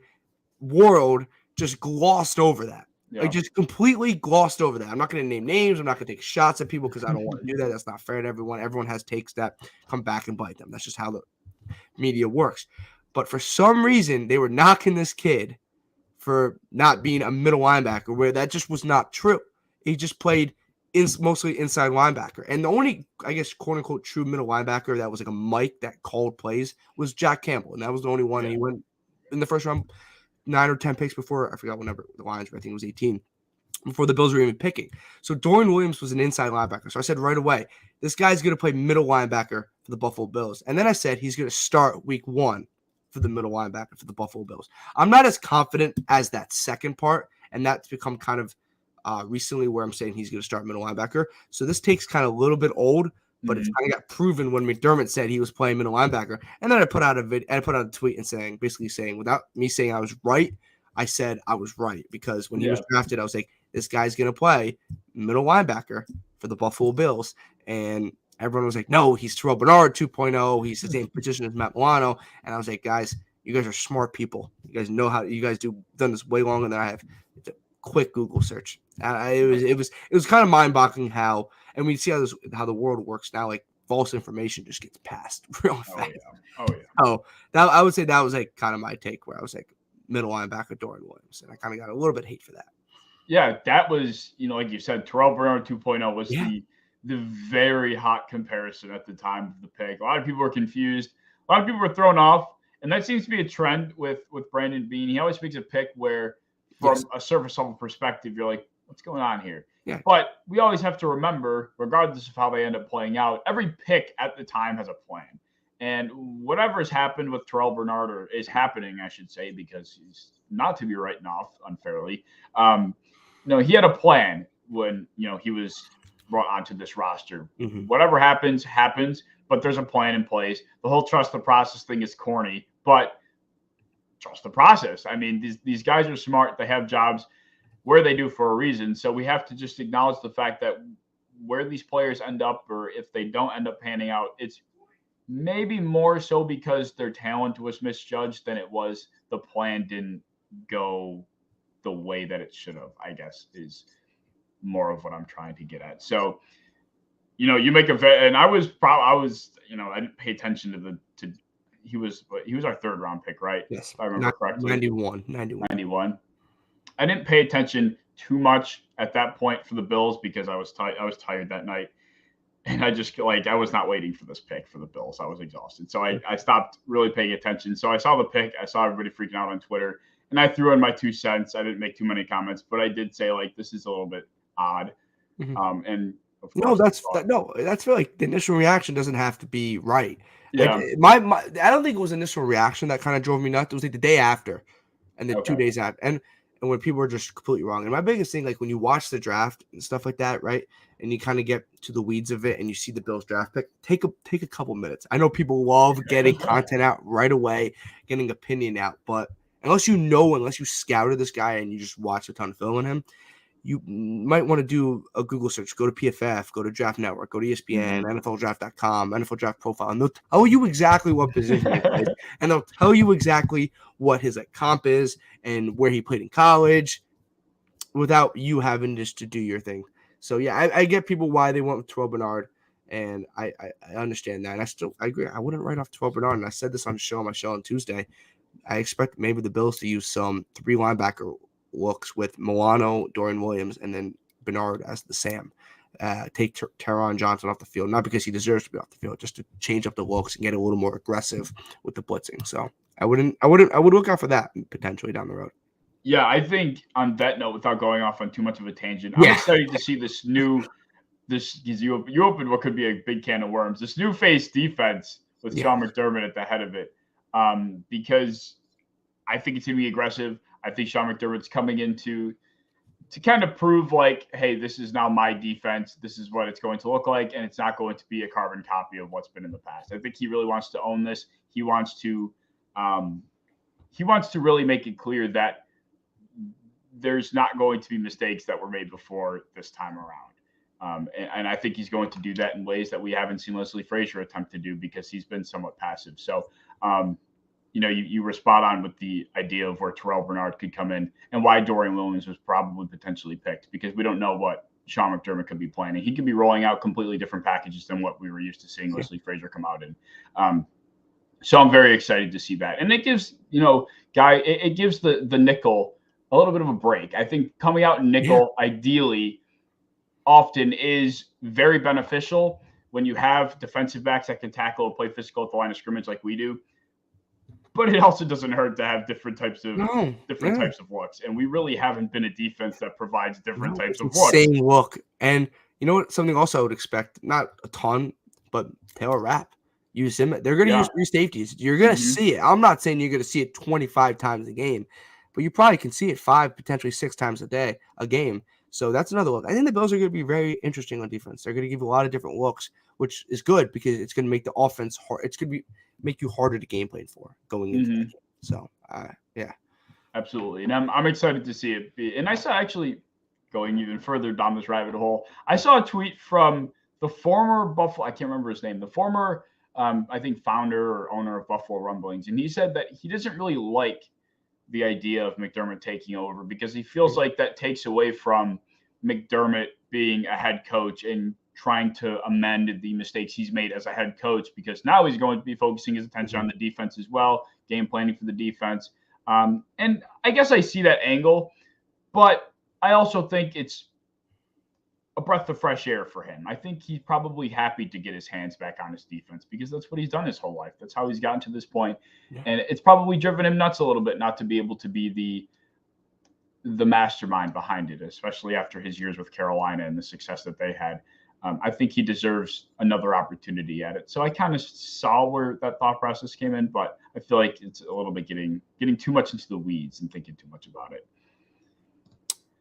world just glossed over that. Yeah. Like, just completely glossed over that. I'm not going to name names. I'm not going to take shots at people because I don't want to do that. That's not fair to everyone. Everyone has takes that come back and bite them. That's just how the media works. But for some reason, they were knocking this kid for not being a middle linebacker, where that just was not true. He just played mostly inside linebacker. And the only, I guess, quote-unquote true middle linebacker that was like a Mike that called plays was Jack Campbell. And that was the only one. Yeah. And he went in the first round 9 or 10 picks before. I forgot what number the Lions were. I think it was 18. Before the Bills were even picking. So Dorian Williams was an inside linebacker. So I said right away, this guy's going to play middle linebacker for the Buffalo Bills. And then I said he's going to start week 1 for the middle linebacker for the Buffalo Bills. I'm not as confident as that second part, and that's become kind of recently where I'm saying he's going to start middle linebacker. So this take's kind of a little bit old, but it's kind of got proven when McDermott said he was playing middle linebacker. And then I put out a tweet and basically saying, without me saying I was right, I said I was right, because when he was drafted, I was like, this guy's going to play middle linebacker for the Buffalo Bills. And everyone was like, no, he's Terrell Bernard 2.0. He's the same position as Matt Milano. And I was like, guys, you guys are smart people. You guys know how you guys done this way longer than I have. It's a quick Google search. It was kind of mind-boggling how, and we see how the world works now. Like, false information just gets passed real fast. Oh yeah. Oh, that I would say that was like kind of my take, where I was like middle linebacker Dorian Williams, and I kind of got a little bit of hate for that. Yeah, that was, like you said, Terrell Bernard 2.0 was the very hot comparison at the time of the pick. A lot of people were confused. A lot of people were thrown off. And that seems to be a trend with Brandon Beane. He always picks a pick where, from a surface level perspective, you're like, what's going on here? Yeah. But we always have to remember, regardless of how they end up playing out, every pick at the time has a plan. And whatever has happened with Terrell Bernard, or is happening, I should say, because he's not to be written off unfairly. He had a plan when, he was brought onto this roster. Mm-hmm. Whatever happens, but there's a plan in place. The whole trust the process thing is corny, but trust the process. I mean, these guys are smart. They have jobs where they do for a reason. So we have to just acknowledge the fact that where these players end up, or if they don't end up panning out, it's maybe more so because their talent was misjudged than it was the plan didn't go the way that it should have, I guess, is more of what I'm trying to get at. So, you make a vet, and I didn't pay attention to he was our third round pick, right? Yes. If I remember correctly. 91. I didn't pay attention too much at that point for the Bills because I was tired that night. And I just I was not waiting for this pick for the Bills. I was exhausted. So I stopped really paying attention. So I saw the pick. I saw everybody freaking out on Twitter. And I threw in my 2 cents. I didn't make too many comments, but I did say, this is a little bit odd. Mm-hmm. And of course, that's like the initial reaction doesn't have to be right. Yeah. I don't think it was initial reaction that kind of drove me nuts. It was like the day after and then 2 days after. And when people were just completely wrong. And my biggest thing, when you watch the draft and stuff like that, right? And you kind of get to the weeds of it and you see the Bills draft pick, take a couple minutes. I know people love getting content out right away, getting opinion out, but unless you scouted this guy and you just watched a ton of film on him, you might want to do a Google search. Go to PFF, go to Draft Network, go to ESPN, NFLDraft.com, NFL Draft Profile, and they'll tell you exactly what position he plays, and they'll tell you exactly what his comp is and where he played in college, without you having just to do your thing. So yeah, I get people why they went with Terrell Bernard, and I understand that, and I agree. I wouldn't write off Terrell Bernard, and I said this on my show on Tuesday. I expect maybe the Bills to use some 3 linebacker looks with Milano, Dorian Williams, and then Bernard as the Sam. Take Teron Johnson off the field, not because he deserves to be off the field, just to change up the looks and get a little more aggressive with the blitzing. So I would look out for that potentially down the road. Yeah, I think on that note, without going off on too much of a tangent, I'm excited to see this because you opened what could be a big can of worms. This new face defense with Sean McDermott at the head of it, because I think it's going to be aggressive. I think Sean McDermott's coming in to kind of prove like, hey, this is now my defense. This is what it's going to look like, and it's not going to be a carbon copy of what's been in the past. I think he really wants to own this. He wants to really make it clear that there's not going to be mistakes that were made before this time around. And I think he's going to do that in ways that we haven't seen Leslie Frazier attempt to do because he's been somewhat passive. So, you were spot on with the idea of where Terrell Bernard could come in and why Dorian Williams was probably potentially picked, because we don't know what Sean McDermott could be planning. He could be rolling out completely different packages than what we were used to seeing Leslie Frazier come out in. So I'm very excited to see that. And it gives, it gives the nickel a little bit of a break. I think coming out in nickel, ideally, often is very beneficial when you have defensive backs that can tackle and play physical at the line of scrimmage like we do. But it also doesn't hurt to have different types of looks. And we really haven't been a defense that provides different types of looks. Same look. And you know what? Something also I would expect, not a ton, but Taylor Rapp. Use him. They're going to use 3 safeties. You're going to see it. I'm not saying you're going to see it 25 times a game, but you probably can see it 5, potentially 6 times a game. So that's another look. I think the Bills are going to be very interesting on defense. They're going to give you a lot of different looks, which is good because it's going to make the offense hard. It's going to make you harder to game plan for going into the game. So, absolutely. And I'm excited to see it be. And I saw, actually going even further down this rabbit hole, I saw a tweet from the former Buffalo, I can't remember his name, the former I think founder or owner of Buffalo Rumblings. And he said that he doesn't really like the idea of McDermott taking over because he feels like that takes away from McDermott being a head coach and trying to amend the mistakes he's made as a head coach, because now he's going to be focusing his attention on the defense as well, game planning for the defense. And I guess I see that angle, but I also think it's a breath of fresh air for him. I think he's probably happy to get his hands back on his defense because that's what he's done his whole life. That's how he's gotten to this point. And it's probably driven him nuts a little bit not to be able to be the mastermind behind it, especially after his years with Carolina and the success that they had. I think he deserves another opportunity at it. So I kind of saw where that thought process came in, but I feel like it's a little bit getting too much into the weeds and thinking too much about it.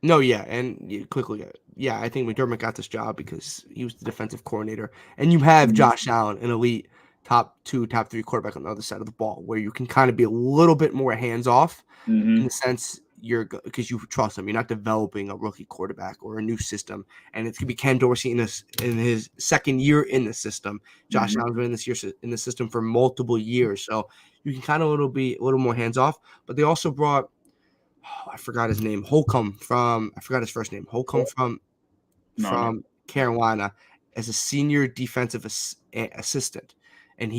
No, and quickly, I think McDermott got this job because he was the defensive coordinator, and you have Josh Allen, an elite top 2, top 3 quarterback on the other side of the ball, where you can kind of be a little bit more hands off in the sense because you trust him. You're not developing a rookie quarterback or a new system, and it's gonna be Ken Dorsey in his second year in the system. Josh Allen's been in the system for multiple years, so you can kind of be a little more hands off. But they also brought. I forgot his name. I forgot his first name. Holcomb from Carolina as a senior defensive assistant. And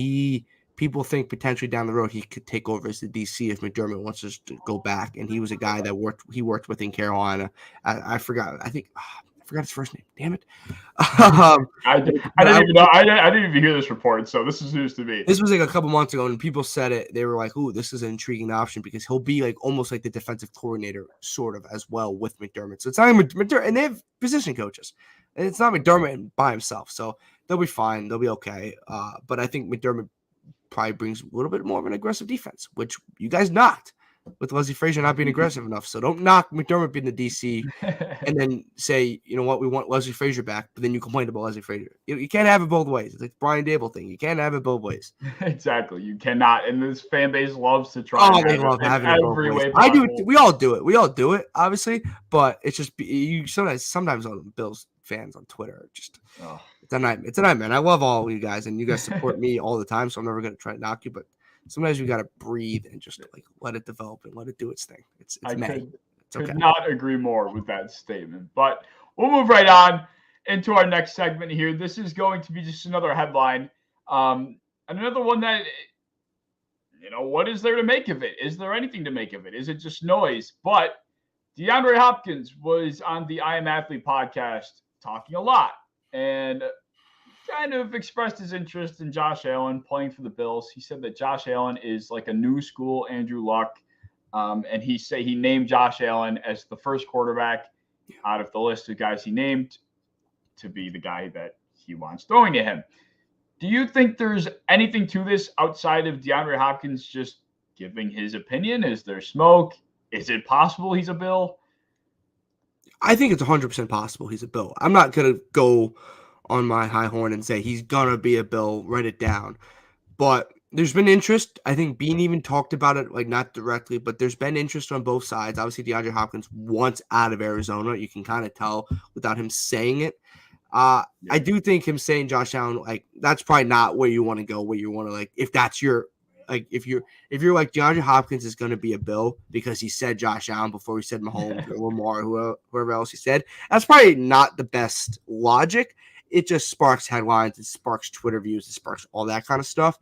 people think potentially down the road he could take over as the DC if McDermott wants us to go back. And he was a guy that worked with in Carolina. I forgot his first name. Damn it. I didn't even know. I didn't even hear this report, so this is news to me. This was like a couple months ago, and people said it. They were like, "Ooh, this is an intriguing option because he'll be like almost like the defensive coordinator, sort of as well with McDermott." So it's not McDermott, and they have position coaches, and it's not McDermott by himself. So they'll be fine. They'll be okay. But I think McDermott probably brings a little bit more of an aggressive defense, which you guys knocked with Leslie Frazier not being aggressive enough. So don't knock McDermott being the DC and then say, you know what, we want Leslie Frazier back, but then you complain about Leslie Frazier. You can't have it both ways. It's like Brian Dable thing. You can't have it both ways. Exactly. You cannot. And this fan base loves to try. Oh, they love having it both ways. I do. We all do it, obviously. But it's just you sometimes on Bills fans on Twitter are just it's a nightmare. It's a nightmare. And I love all of you guys, and you guys support me all the time. So I'm never going to try to knock you, but sometimes you got to breathe and just like let it develop and let it do its thing. Could not agree more with that statement. But we'll move right on into our next segment here. This is going to be just another headline. And another one that, what is there to make of it? Is there anything to make of it? Is it just noise? But DeAndre Hopkins was on the I Am Athlete podcast talking a lot and kind of expressed his interest in Josh Allen playing for the Bills. He said that Josh Allen is like a new school Andrew Luck. And he named Josh Allen as the first quarterback out of the list of guys he named to be the guy that he wants throwing to him. Do you think there's anything to this outside of DeAndre Hopkins just giving his opinion? Is there smoke? Is it possible he's a Bill? I think it's 100% possible he's a Bill. I'm not going to go on my high horn and say he's going to be a Bill, write it down. But there's been interest. I think Bean even talked about it, like not directly, but there's been interest on both sides. Obviously, DeAndre Hopkins wants out of Arizona. You can kind of tell without him saying it. I do think him saying Josh Allen, like, that's probably not where you want to go, where you want to, like, if that's your, like, if you're like DeAndre Hopkins is going to be a Bill because he said Josh Allen before he said Mahomes or Lamar, whoever else he said, that's probably not the best logic. It just sparks headlines, it sparks Twitter views, it sparks all that kind of stuff.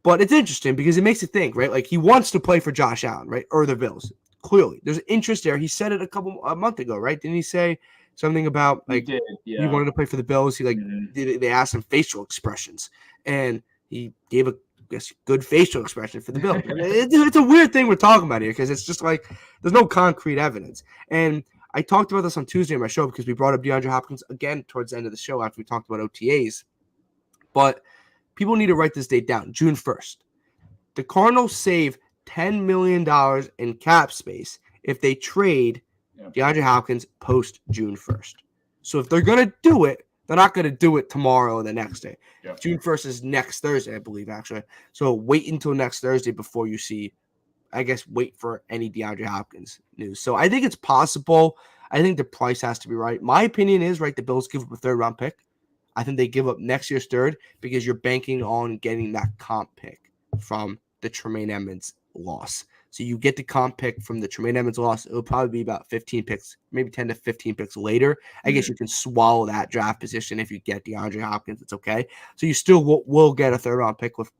But it's interesting because it makes you think, right? Like, he wants to play for Josh Allen, right? Or the Bills. Clearly, there's interest there. He said it a month ago, right? Didn't he say something about, like, he wanted to play for the Bills? He, like, they asked him facial expressions, and he gave a good facial expression for the Bills. It's a weird thing we're talking about here because it's just like there's no concrete evidence. And I talked about this on Tuesday on my show because we brought up DeAndre Hopkins again towards the end of the show after we talked about OTAs. But people need to write this date down, June 1st. The Cardinals save $10 million in cap space if they trade DeAndre Hopkins post June 1st. So if they're going to do it, they're not going to do it tomorrow or the next day. Yep. June 1st is next Thursday, I believe, actually. So wait until next Thursday before you see, I guess, wait for any DeAndre Hopkins news. So I think it's possible. I think the price has to be right. My opinion is, right, the Bills give up a third-round pick. I think they give up next year's third because you're banking on getting that comp pick from the Tremaine Edmonds loss. So you get the comp pick from the Tremaine Edmonds loss. It'll probably be about 15 picks, maybe 10 to 15 picks later. I guess you can swallow that draft position if you get DeAndre Hopkins. It's okay. So you still will get a third-round pick with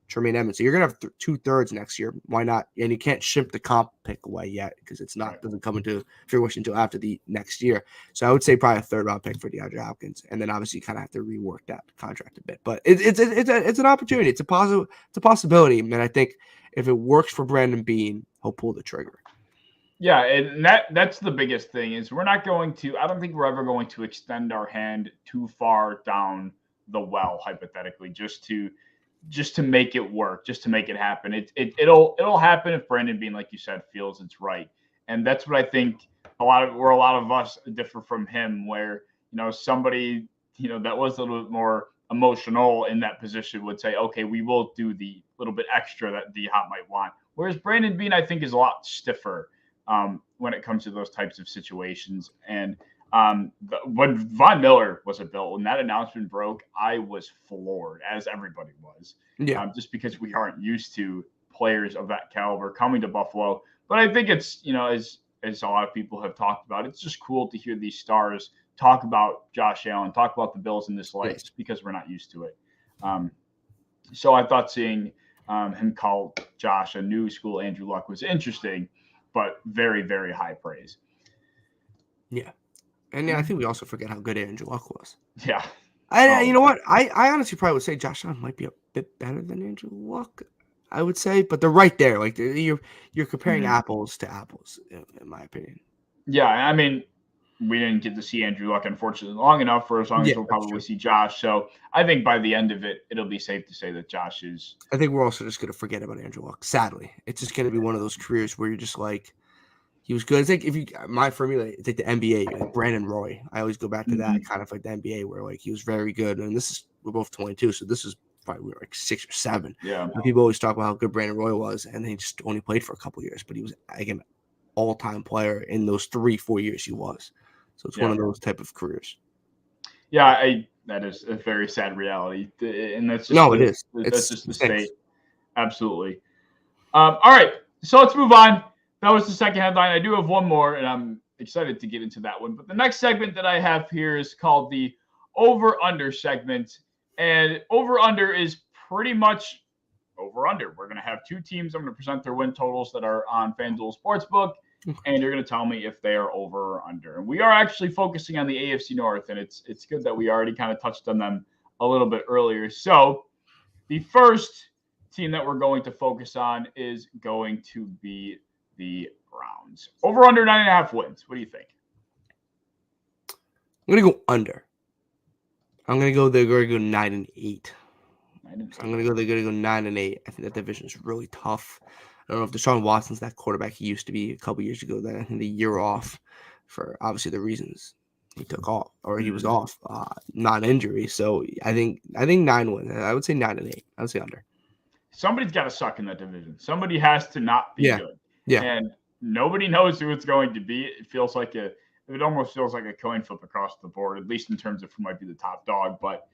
Tremaine Edmonds. So you're going to have 2/3 next year. Why not? And you can't ship the comp pick away yet because it's not doesn't come into fruition until after the next year. So I would say probably a third-round pick for DeAndre Hopkins, and then obviously you kind of have to rework that contract a bit. But it's an opportunity. It's a possibility, and I think if it works for Brandon Beane, he'll pull the trigger. Yeah, and that's the biggest thing is I don't think we're ever going to extend our hand too far down the well, hypothetically, just to make it work, just to make it happen. It'll happen if Brandon Beane, like you said, feels it's right. And that's what I think a lot of us differ from him, where, somebody, that was a little bit more emotional in that position would say, okay, we will do the little bit extra that D-Hop might want. Whereas Brandon Beane, I think, is a lot stiffer when it comes to those types of situations. And when Von Miller was a Bill, when that announcement broke, I was floored, as everybody was. Just because we aren't used to players of that caliber coming to Buffalo. But I think it's, as a lot of people have talked about, it's just cool to hear these stars talk about Josh Allen, talk about the Bills in this light, just because we're not used to it. So I thought seeing him call Josh a new school Andrew Luck was interesting, but very, very high praise. Yeah. And I think we also forget how good Andrew Luck was. Yeah. You know what? I honestly probably would say Josh Allen might be a bit better than Andrew Luck, I would say. But they're right there. Like, you're comparing apples to apples, in my opinion. Yeah, I mean, we didn't get to see Andrew Luck, unfortunately, long enough for as long as we'll probably see Josh. So I think by the end of it, it'll be safe to say that Josh is. I think we're also just going to forget about Andrew Luck. Sadly, it's just going to be one of those careers where you're just like, he was good. It's like my formula, it's like the NBA, like Brandon Roy. I always go back to that kind of like the NBA where like he was very good. And we're both 22, so this is probably like 6 or 7. Yeah. And people always talk about how good Brandon Roy was, and he just only played for a couple years, but he was again all-time player in those 3-4 years he was. So it's one of those type of careers. Yeah, that is a very sad reality, and that's just it is. That's just the state. Absolutely. All right, so let's move on. That was the second headline. I do have one more, and I'm excited to get into that one. But the next segment that I have here is called the over-under segment. And over-under is pretty much over-under. We're going to have two teams. I'm going to present their win totals that are on FanDuel Sportsbook. and you're going to tell me if they are over or under. And we are actually focusing on the AFC North, and it's good that we already kind of touched on them a little bit earlier. So the first team that we're going to focus on is going to be the Browns. Over under 9.5 wins. What do you think? I'm going to go under. I'm going to go, they're going to go 9-8. I'm going to go, they're going to go 9-8. I think that division is really tough. I don't know if Deshaun Watson's that quarterback he used to be a couple years ago. Then I think the year off for obviously the reasons he took off or he was off, not injury. So I think 9 wins. I would say 9-8. I would say under. Somebody's got to suck in that division. Somebody has to not be good. Yeah. And nobody knows who it's going to be. It almost feels like a coin flip across the board, at least in terms of who might be the top dog. But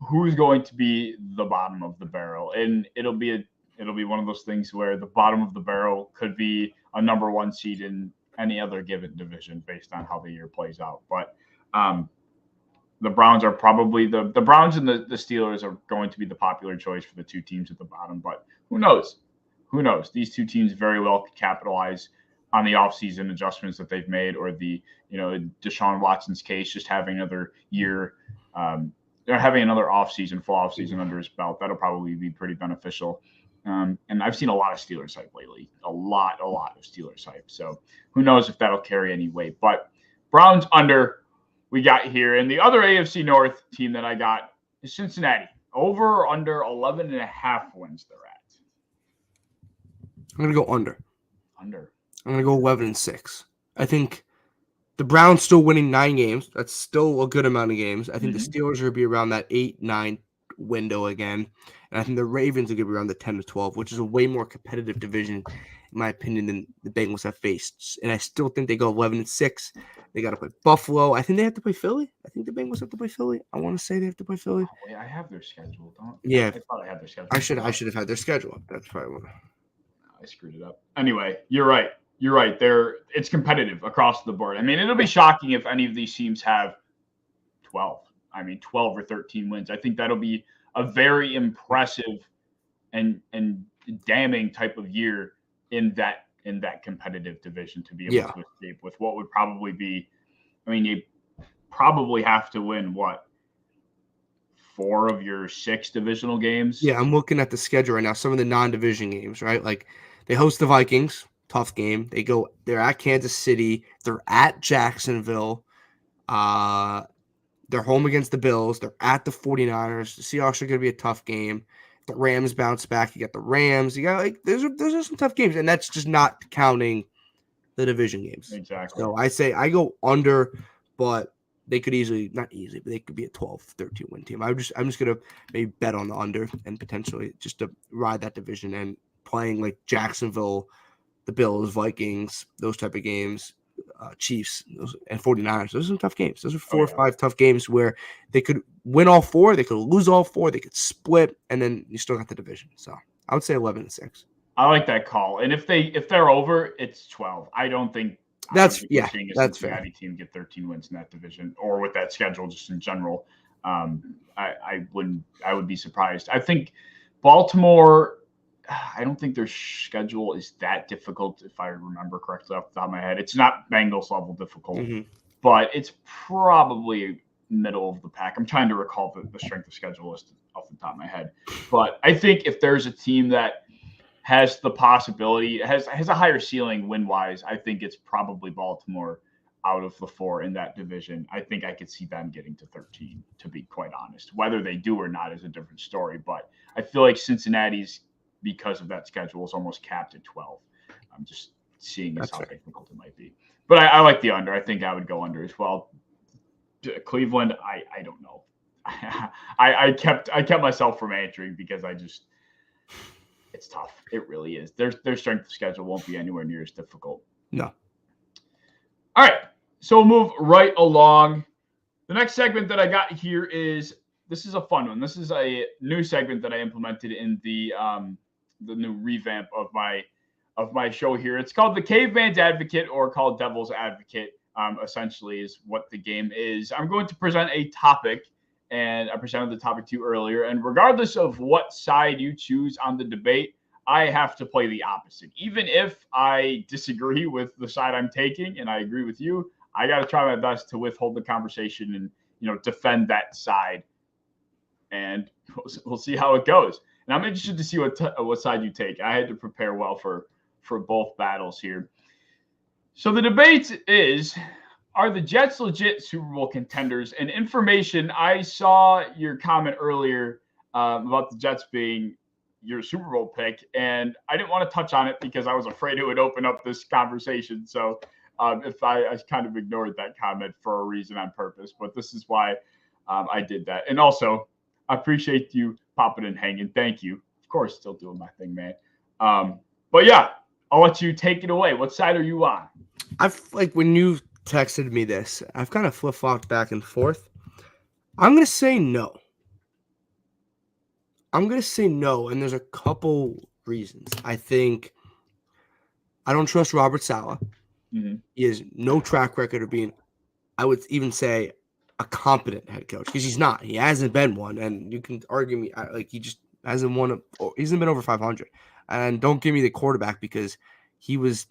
who's going to be the bottom of the barrel? And it'll be one of those things where the bottom of the barrel could be a number 1 seed in any other given division based on how the year plays out. But the Browns are probably the Browns and the Steelers are going to be the popular choice for the 2 teams at the bottom. But who knows? Who knows? These 2 teams very well could capitalize on the offseason adjustments that they've made, or Deshaun Watson's case, just having another year, having another full offseason under his belt. That'll probably be pretty beneficial. And I've seen a lot of Steelers hype lately, a lot of Steelers hype. So who knows if that'll carry any weight. But Browns under we got here. And the other AFC North team that I got is Cincinnati. Over or under 11.5 wins they're at. I'm going to go under. Under. I'm going to go 11-6. I think the Browns still winning 9 games. That's still a good amount of games. I think the Steelers are going to be around that 8-9 window again. And I think the Ravens are going to be around the 10-12, which is a way more competitive division, in my opinion, than the Bengals have faced. And I still think they go 11-6. They got to play Buffalo. I think they have to play Philly. I think the Bengals have to play Philly. I want to say they have to play Philly. Oh, wait, I have their schedule. Yeah. I thought I had their schedule. I should have had their schedule. That's probably what I screwed it up. Anyway, you're right. It's competitive across the board. I mean, it'll be shocking if any of these teams have 12 or 13 wins. I think that'll be a very impressive and damning type of year in that competitive division to be able to escape with what would probably be. I mean, you probably have to win 4 of your 6 divisional games. Yeah, I'm looking at the schedule right now. Some of the non-division games, right? Like they host the Vikings. Tough game. They're at Kansas City. They're at Jacksonville. They're home against the Bills. They're at the 49ers. The Seahawks are going to be a tough game. The Rams bounce back. You got the Rams. You got those are some tough games, and that's just not counting the division games. Exactly. So I go under, but they could but they could be a 12-13 win team. I'm just going to maybe bet on the under and potentially just to ride that division and playing like Jacksonville, the Bills, Vikings, those type of games, Chiefs, and 49ers. Those are some tough games. Those are 4 or 5 tough games where they could win all 4, they could lose all 4, they could split, and then you still got the division. So I would say 11-6. I like that call. And if they're over, it's 12. I don't think that's seeing a Cincinnati team get 13 wins in that division or with that schedule just in general. I would be surprised. I think Baltimore. I don't think their schedule is that difficult, if I remember correctly off the top of my head. It's not Bengals level difficult, but it's probably middle of the pack. I'm trying to recall the strength of schedule list off the top of my head. But I think if there's a team that has the possibility, has a higher ceiling win-wise, I think it's probably Baltimore out of the 4 in that division. I think I could see them getting to 13, to be quite honest. Whether they do or not is a different story. But I feel like Cincinnati's, because of that schedule, is almost capped at 12. I'm just seeing how difficult it might be. But I like the under. I think I would go under as well. Cleveland, I don't know. I kept myself from answering because it's tough. It really is. Their strength of schedule won't be anywhere near as difficult. No. All right. So we'll move right along. The next segment that I got here this is a fun one. This is a new segment that I implemented in the new revamp of my show here. It's called the Caveman's Advocate, or called Devil's Advocate, essentially is what the game is. I'm going to present a topic, and I presented the topic to you earlier. And regardless of what side you choose on the debate, I have to play the opposite. Even if I disagree with the side I'm taking and I agree with you, I got to try my best to withhold the conversation and, defend that side. And we'll see how it goes. And I'm interested to see what side you take. I had to prepare well for both battles here. So the debate is, are the Jets legit Super Bowl contenders? And information, I saw your comment earlier about the Jets being your Super Bowl pick, and I didn't want to touch on it because I was afraid it would open up this conversation. So if I kind of ignored that comment for a reason on purpose, but this is why I did that. And also, I appreciate you popping and hanging. Thank you. Of course, still doing my thing, man. But yeah, I'll let you take it away. What side are you on? When you texted me this, I've kind of flip-flopped back and forth. I'm going to say no. And there's a couple reasons. I don't trust Robert Saleh. Mm-hmm. He has no track record of being, I would even say, a competent head coach, because he's not. He hasn't been one, and you can argue me he just hasn't won. He hasn't been over 500. And don't give me the quarterback, because he was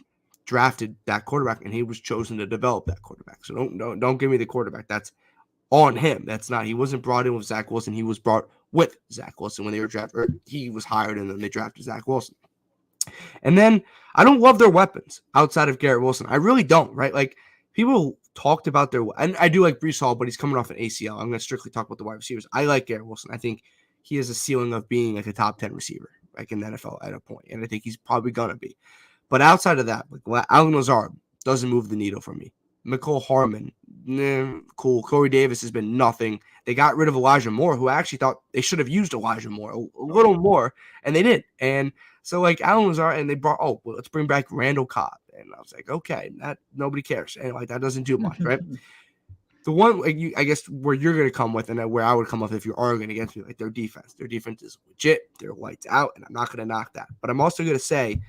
drafted that quarterback and he was chosen to develop that quarterback. So don't give me the quarterback. That's on him. That's not. He wasn't brought in with Zach Wilson. He was brought with Zach Wilson when they were drafted. Or he was hired and then they drafted Zach Wilson. And then I don't love their weapons outside of Garrett Wilson. I really don't. Right? Like, people talked about and I do like Breece Hall, but he's coming off an ACL. I'm going to strictly talk about the wide receivers. I like Garrett Wilson. I think he has a ceiling of being like a top 10 receiver, like in the NFL at a point. And I think he's probably going to be. But outside of that, like Allen Lazard doesn't move the needle for me. Mecole Hardman, cool. Corey Davis has been nothing. They got rid of Elijah Moore, who I actually thought they should have used Elijah Moore a little more, and they didn't. And so, like, Allen Lazard, and they brought, let's bring back Randall Cobb. And I was like, okay, that nobody cares. And, like, that doesn't do much, right? The one, I guess, where you're going to come with, and where I would come with if you're arguing against me, like, their defense. Their defense is legit. They're lights out, and I'm not going to knock that. But I'm also going to say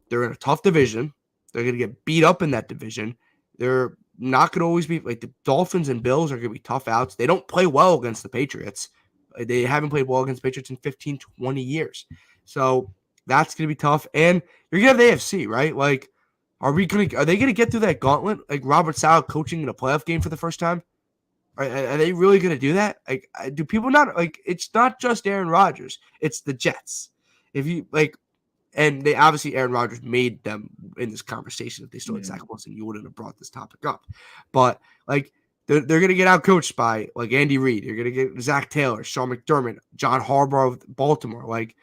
they're in a tough division. They're going to get beat up in that division. They're not going to always be, like, the Dolphins and Bills are going to be tough outs. They don't play well against the Patriots. They haven't played well against the Patriots in 15, 20 years. So that's going to be tough. And you're going to have the AFC, right? Like, are they going to get through that gauntlet? Like, Robert Saleh coaching in a playoff game for the first time? Are they really going to do that? Like, do people not, like, it's not just Aaron Rodgers. It's the Jets. If you, like, and they obviously, Aaron Rodgers made them in this conversation. If they still had Zach Wilson, you wouldn't have brought this topic up. But, like, they're going to get out coached by, like, Andy Reid. You're going to get Zach Taylor, Sean McDermott, John Harbaugh of Baltimore. Like,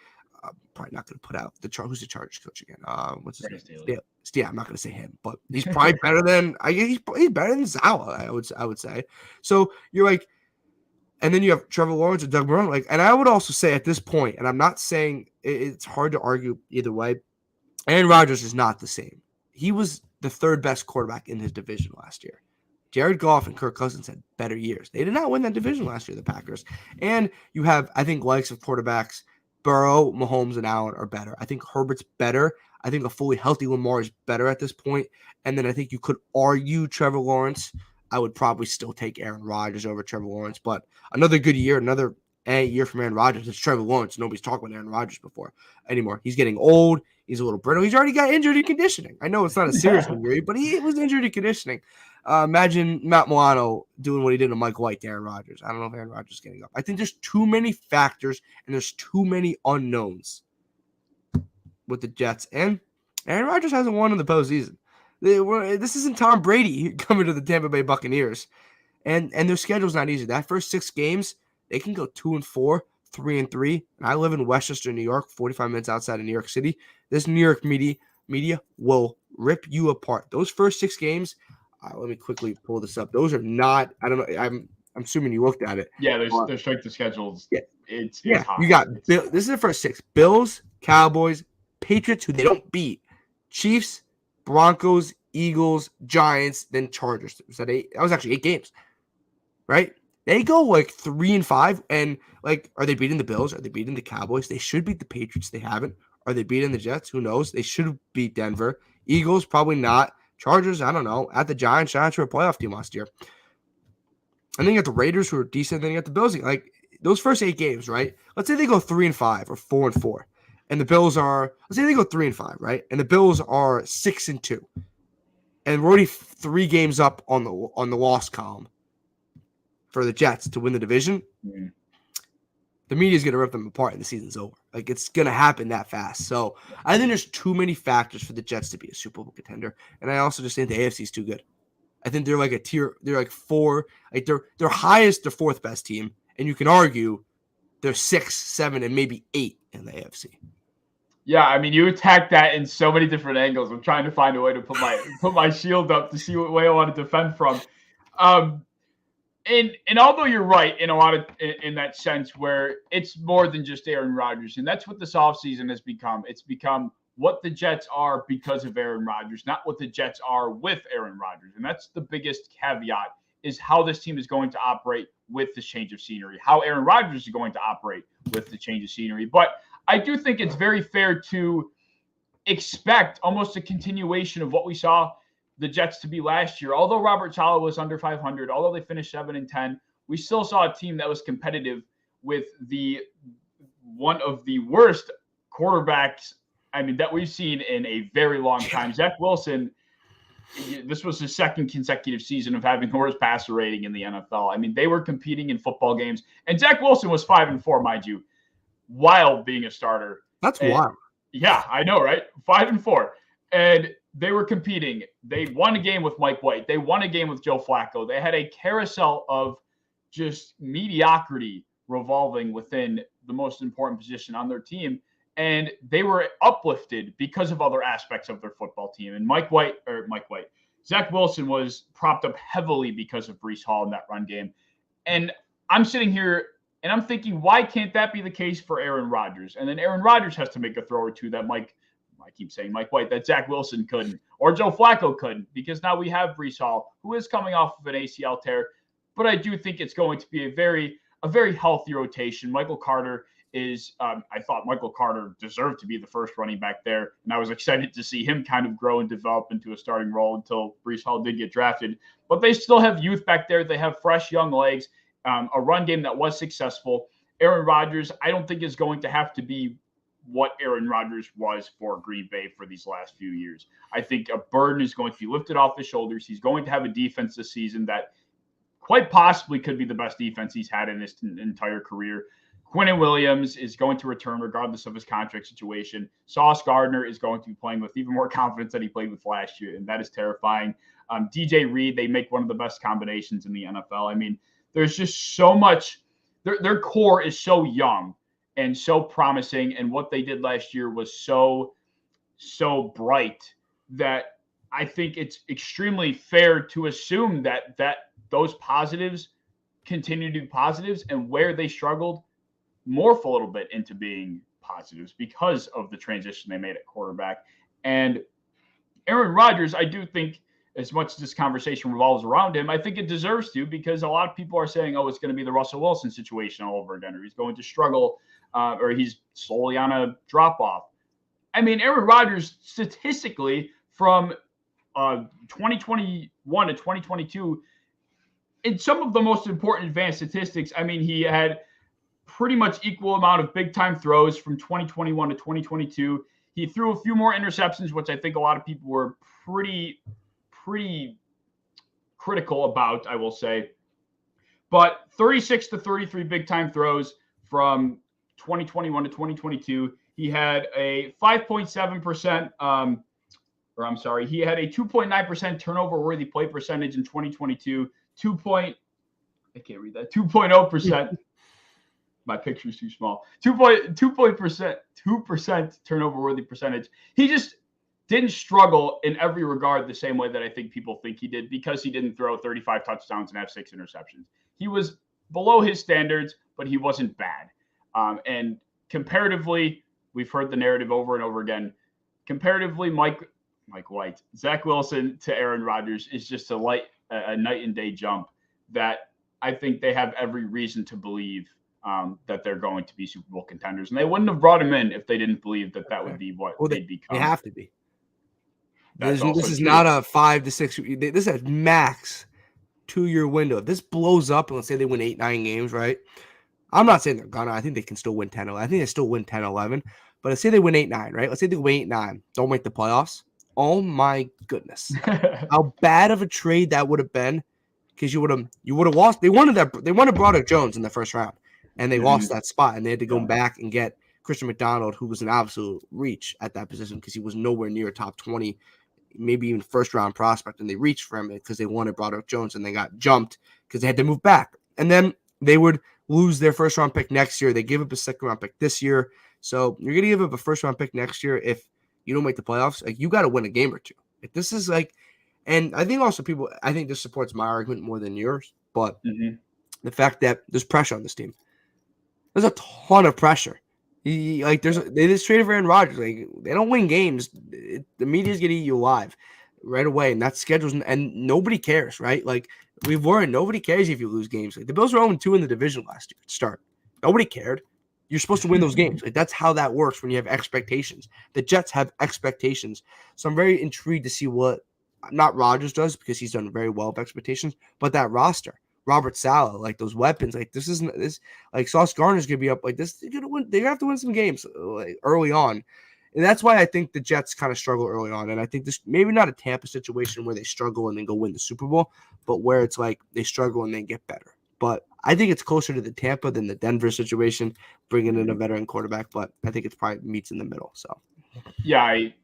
probably not going to put out who's the Chargers coach again? What's his name? Yeah, I'm not going to say him, but he's probably better than he's better than Saleh. I would say. So you're like, and then you have Trevor Lawrence and Doug Marrone. Like, and I would also say at this point, and I'm not saying it's hard to argue either way, Aaron Rodgers is not the same. He was the third best quarterback in his division last year. Jared Goff and Kirk Cousins had better years. They did not win that division last year, the Packers. And you have, I think, likes of quarterbacks. Burrow, Mahomes, and Allen are better. I think Herbert's better. I think a fully healthy Lamar is better at this point. And then I think you could argue Trevor Lawrence. I would probably still take Aaron Rodgers over Trevor Lawrence. But another good year, another year from Aaron Rodgers. It's Trevor Lawrence. Nobody's talking about Aaron Rodgers anymore. He's getting old. He's a little brittle. He's already got injured in conditioning. I know it's not a serious injury, but he was injured in conditioning. Imagine Matt Milano doing what he did to Mike White to Aaron Rodgers. I don't know if Aaron Rodgers is getting up. I think there's too many factors and there's too many unknowns with the Jets. And Aaron Rodgers hasn't won in the postseason. This isn't Tom Brady coming to the Tampa Bay Buccaneers. And their schedule's not easy. That first 6 games, they can go 2-4, 3-3. And I live in Westchester, New York, 45 minutes outside of New York City. This New York media will rip you apart. Those first 6 games, let me quickly pull this up. Those are not, I don't know, I'm assuming you looked at it. Yeah, their strength of schedules. Yeah, it's hot. You got, this is the first 6. Bills, Cowboys, Patriots, who they don't beat, Chiefs, Broncos, Eagles, Giants, then Chargers. Was that 8? That was actually 8 games, right? They go like 3-5, and like, are they beating the Bills? Are they beating the Cowboys? They should beat the Patriots. They haven't. Are they beating the Jets? Who knows? They should beat Denver. Eagles, probably not. Chargers, I don't know. At the Giants were a playoff team last year. And then you got the Raiders, who are decent. Then you got the Bills. Like, those first 8 games, right? Let's say they go 3-5 or 4-4. and the Bills are, let's say they go 3-5, right? And the Bills are 6-2, and we're already 3 games up on the loss column for the Jets to win the division. Mm. The media is going to rip them apart and the season's over. Like, it's going to happen that fast. So I think there's too many factors for the Jets to be a Super Bowl contender. And I also just think the AFC is too good. I think they're like a tier. They're like 4. Like they're highest, they're 4th best team. And you can argue they're 6, 7, and maybe 8 in the AFC. Yeah, I mean, you attack that in so many different angles. I'm trying to find a way to put my shield up to see what way I want to defend from. And although you're right in a lot of in that sense where it's more than just Aaron Rodgers, and that's what this offseason has become. It's become what the Jets are because of Aaron Rodgers, not what the Jets are with Aaron Rodgers. And that's the biggest caveat, is how this team is going to operate with this change of scenery, how Aaron Rodgers is going to operate with the change of scenery. But I do think it's very fair to expect almost a continuation of what we saw the Jets to be last year. Although Robert Saleh was under 500, although they finished 7-10, we still saw a team that was competitive with one of the worst quarterbacks, I mean, that we've seen in a very long time. Zach Wilson, this was his 2nd consecutive season of having the worst passer rating in the NFL. I mean, they were competing in football games, and Zach Wilson was 5-4, mind you, while being a starter. That's wild. Yeah, I know, right? 5-4. And they were competing. They won a game with Mike White. They won a game with Joe Flacco. They had a carousel of just mediocrity revolving within the most important position on their team. And they were uplifted because of other aspects of their football team. And Zach Wilson was propped up heavily because of Breece Hall in that run game. And I'm sitting here and I'm thinking, why can't that be the case for Aaron Rodgers? And then Aaron Rodgers has to make a throw or two that I keep saying Mike White, that Zach Wilson couldn't, or Joe Flacco couldn't, because now we have Breece Hall, who is coming off of an ACL tear. But I do think it's going to be a very healthy rotation. Michael Carter is, I thought Michael Carter deserved to be the first running back there, and I was excited to see him kind of grow and develop into a starting role until Breece Hall did get drafted. But they still have youth back there. They have fresh young legs, a run game that was successful. Aaron Rodgers, I don't think is going to have to be what Aaron Rodgers was for Green Bay for these last few years. I think a burden is going to be lifted off his shoulders. He's going to have a defense this season that quite possibly could be the best defense he's had in his entire career. Quinnen Williams is going to return regardless of his contract situation. Sauce Gardner is going to be playing with even more confidence than he played with last year, and that is terrifying. DJ Reed, they make one of the best combinations in the NFL. I mean, there's just so much. Their core is so young and so promising, and what they did last year was so bright that I think it's extremely fair to assume that those positives continue to be positives, and where they struggled morph a little bit into being positives because of the transition they made at quarterback. And Aaron Rodgers, I do think, as much as this conversation revolves around him, I think it deserves to, because a lot of people are saying, oh, it's going to be the Russell Wilson situation all over again, or he's going to struggle, or he's slowly on a drop-off. I mean, Aaron Rodgers, statistically, from 2021 to 2022, in some of the most important advanced statistics, I mean, he had pretty much equal amount of big-time throws from 2021 to 2022. He threw a few more interceptions, which I think a lot of people were pretty critical about, I will say. But 36 to 33 big-time throws from 2021 to 2022. He had a 5.7%, he had a 2.9% turnover-worthy play percentage in 2022. 2.0%. My picture's too small. 2% turnover-worthy percentage. He just didn't struggle in every regard the same way that I think people think he did, because he didn't throw 35 touchdowns and have 6 interceptions. He was below his standards, but he wasn't bad. And comparatively, we've heard the narrative over and over again. Comparatively, Mike White, Zach Wilson to Aaron Rodgers is just a night and day jump that I think they have every reason to believe that they're going to be Super Bowl contenders. And they wouldn't have brought him in if they didn't believe that would be what they'd become. They have to be. This is not a 5 to 6. This is a max 2-year window. If this blows up, and let's say they win 8-9 games, right? I'm not saying they're gonna. I think they can still win 10. I think they still win 10-11. But let's say they win 8-9, right? Let's say they win 8-9, don't make the playoffs. Oh my goodness, how bad of a trade that would have been, because you would have lost. They wanted Broderick Jones in the first round, and they lost that spot, and they had to go back and get Christian McDonald, who was an absolute reach at that position because he was nowhere near a top 20, maybe even first round prospect, and they reached for him because they wanted Broderick Jones, and they got jumped because they had to move back, and then they would lose their first round pick next year. They give up a second round pick this year, so you're gonna give up a first round pick next year if you don't make the playoffs. Like, you got to win a game or two. Like, this is like, and I think also I think this supports my argument more than yours, but the fact that there's pressure on this team, there's a ton of pressure. They just traded for Aaron Rodgers. Like, they don't win games. The media's gonna eat you alive right away, and that schedules, and nobody cares, right? Like, we've learned, nobody cares if you lose games. Like, the Bills were 0-2 in the division last year to start. Nobody cared. You're supposed to win those games. Like, that's how that works when you have expectations. The Jets have expectations. So I'm very intrigued to see what, not Rodgers does, because he's done very well with expectations, but that roster, Robert Saleh, like those weapons, like like Sauce Gardner's gonna be up like this. They're gonna win. They have to win some games like, early on, and that's why I think the Jets kind of struggle early on. And I think this maybe not a Tampa situation where they struggle and then go win the Super Bowl, but where it's like they struggle and then get better. But I think it's closer to the Tampa than the Denver situation, bringing in a veteran quarterback. But I think it's probably meets in the middle. So, yeah,